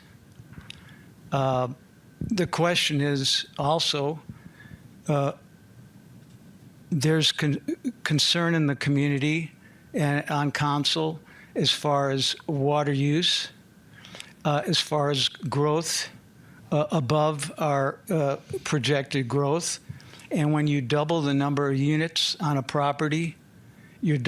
The question is also, there's concern in the community and on council as far as water use, as far as growth above our projected growth. And when you double the number of units on a property, you're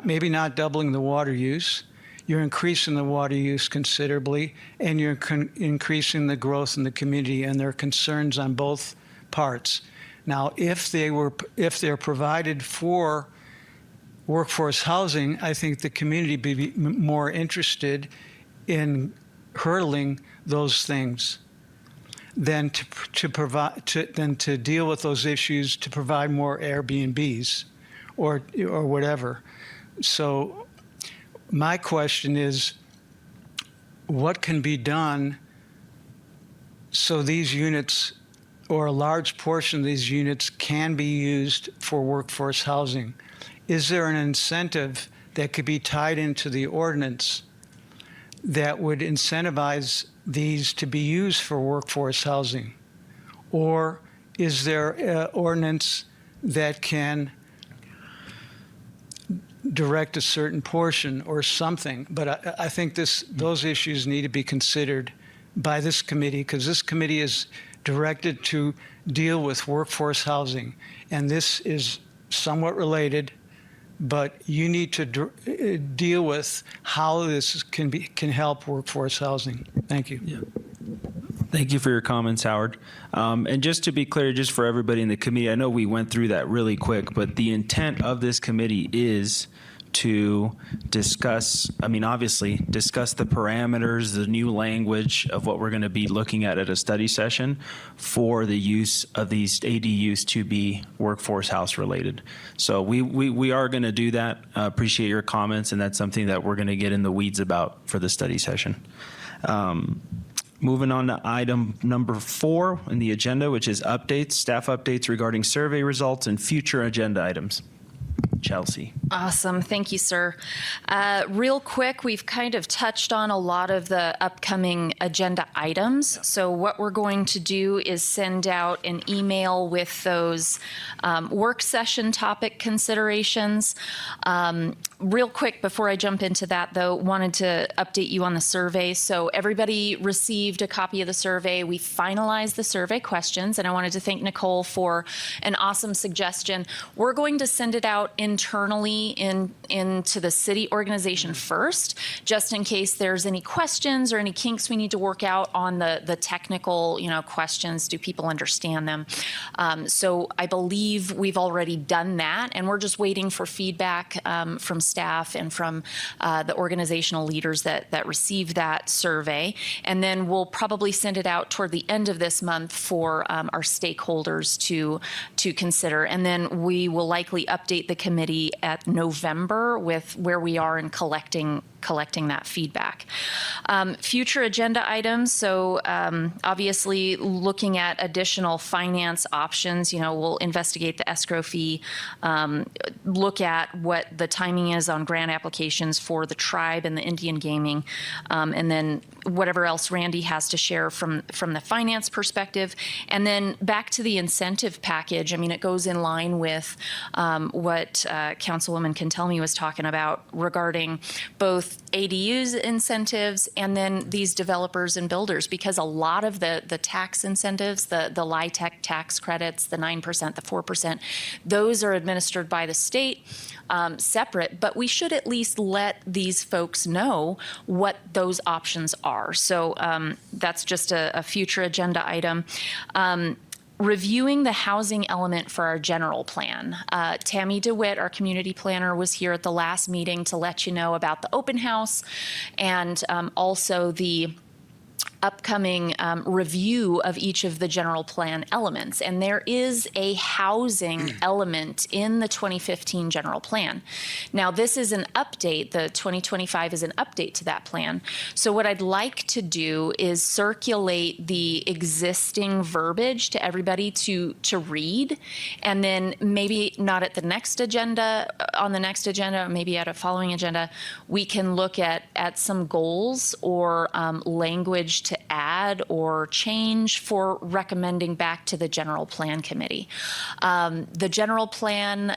maybe not doubling the water use, you're increasing the water use considerably, and you're increasing the growth in the community, and there are concerns on both parts. Now, if they're provided for workforce housing, I think the community would be more interested in hurdling those things than to deal with those issues to provide more Airbnbs or whatever. So my question is, what can be done so these units, or a large portion of these units, can be used for workforce housing? Is there an incentive that could be tied into the ordinance that would incentivize these to be used for workforce housing? Or is there an ordinance that can direct a certain portion or something? But I think those issues need to be considered by this committee, because this committee is directed to deal with workforce housing. And this is somewhat related, but you need to deal with how this can help workforce housing. Thank you. Yeah. Thank you for your comments, Howard. And just to be clear, just for everybody in the committee, I know we went through that really quick, but the intent of this committee is to discuss, obviously, discuss the parameters, the new language of what we're going to be looking at a study session for the use of these ADUs to be workforce house related. So we are going to do that. Appreciate your comments, and that's something that we're going to get in the weeds about for the study session. Moving on to item number 4 in the agenda, which is updates, staff updates regarding survey results and future agenda items. Chelsea. Awesome. Thank you, sir. Real quick, we've kind of touched on a lot of the upcoming agenda items. So what we're going to do is send out an email with those work session topic considerations. Real quick, before I jump into that, though, wanted to update you on the survey. So everybody received a copy of the survey. We finalized the survey questions, and I wanted to thank Nicole for an awesome suggestion. We're going to send it out internally into the city organization first, just in case there's any questions or any kinks we need to work out on the technical, questions. Do people understand them? So I believe we've already done that, and we're just waiting for feedback from staff and from the organizational leaders that received that survey. And then we'll probably send it out toward the end of this month for our stakeholders to consider. And then we will likely update the committee at November with where we are in collecting that feedback. Future agenda items, so obviously looking at additional finance options, we'll investigate the escrow fee, look at what the timing is on grant applications for the tribe and the Indian gaming, and then whatever else Randy has to share from the finance perspective. And then back to the incentive package, it goes in line with what Councilwoman Cantelmi was talking about regarding both ADUs incentives and then these developers and builders, because a lot of the tax incentives, the LIHTC tax credits, the 9%, the 4%, those are administered by the state separate, but we should at least let these folks know what those options are. So that's just a future agenda item. Reviewing the housing element for our general plan. Tammy DeWitt, our community planner, was here at the last meeting to let you know about the open house and also the upcoming review of each of the general plan elements. And there is a housing element in the 2015 general plan. Now, this is an update. The 2025 is an update to that plan. So what I'd like to do is circulate the existing verbiage to everybody to read, and then maybe not at the next agenda, on the next agenda, or maybe at a following agenda, we can look at some goals or language to add or change for recommending back to the general plan committee. The general plan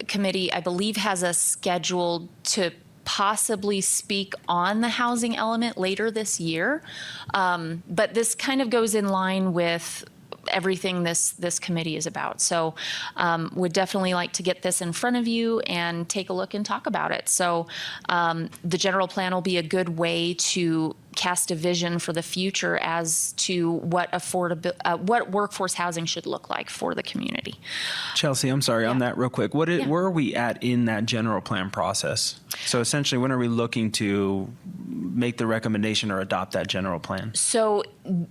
committee, I believe, has us scheduled to possibly speak on the housing element later this year. But this kind of goes in line with everything this committee is about. So would definitely like to get this in front of you and take a look and talk about it. So the general plan will be a good way to cast a vision for the future as to what workforce housing should look like for the community. Chelsea, I'm sorry, on that real quick. Where are we at in that general plan process? So essentially, when are we looking to make the recommendation or adopt that general plan? So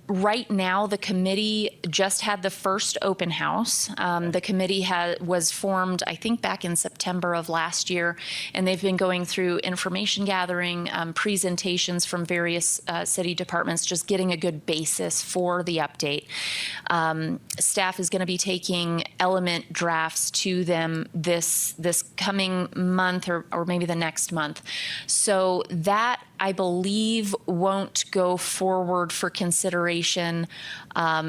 right now, the committee just had the first open house. The committee was formed, I think, back in September of last year, and they've been going through information gathering, presentations from various various city departments, just getting a good basis for the update. Staff is going to be taking element drafts to them this coming month or maybe the next month. So that, I believe, won't go forward for consideration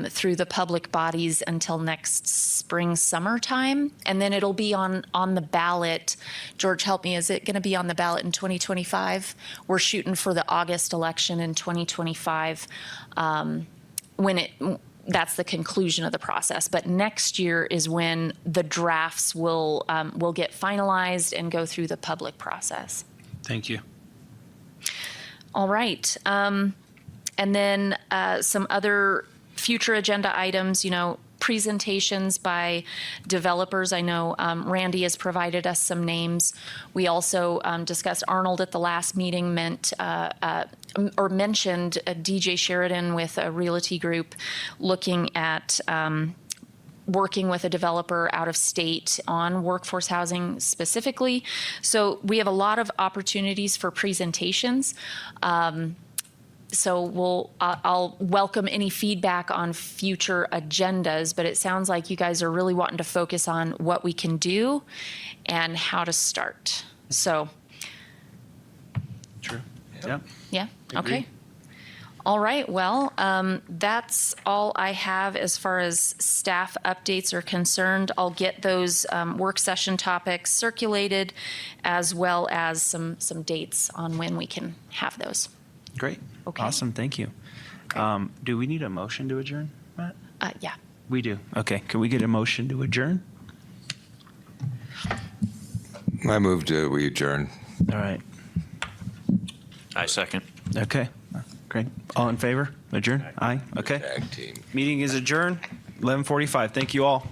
through the public bodies until next spring, summertime. And then it'll be on the ballot. George, help me. Is it going to be on the ballot in 2025? We're shooting for the August election in 2025 that's the conclusion of the process. But next year is when the drafts will get finalized and go through the public process. Thank you. All right. And then some other future agenda items, presentations by developers. I know Randy has provided us some names. We also discussed Arnold at the last meeting mentioned DJ Sheridan with a realty group looking at working with a developer out of state on workforce housing specifically. So we have a lot of opportunities for presentations. So I'll welcome any feedback on future agendas, but it sounds like you guys are really wanting to focus on what we can do and how to start. So. True. Yep. Yeah, Agree. okay. All right, well, that's all I have as far as staff updates are concerned. I'll get those work session topics circulated as well as some dates on when we can have those. Great. Okay. Awesome. Thank you. Do we need a motion to adjourn, Matt? Yeah. We do. Okay. Can we get a motion to adjourn? I move we adjourn. All right. I second. Okay. Great. All in favor? Adjourn? Aye. Okay. Tag team. Meeting is adjourned. 11:45. Thank you all.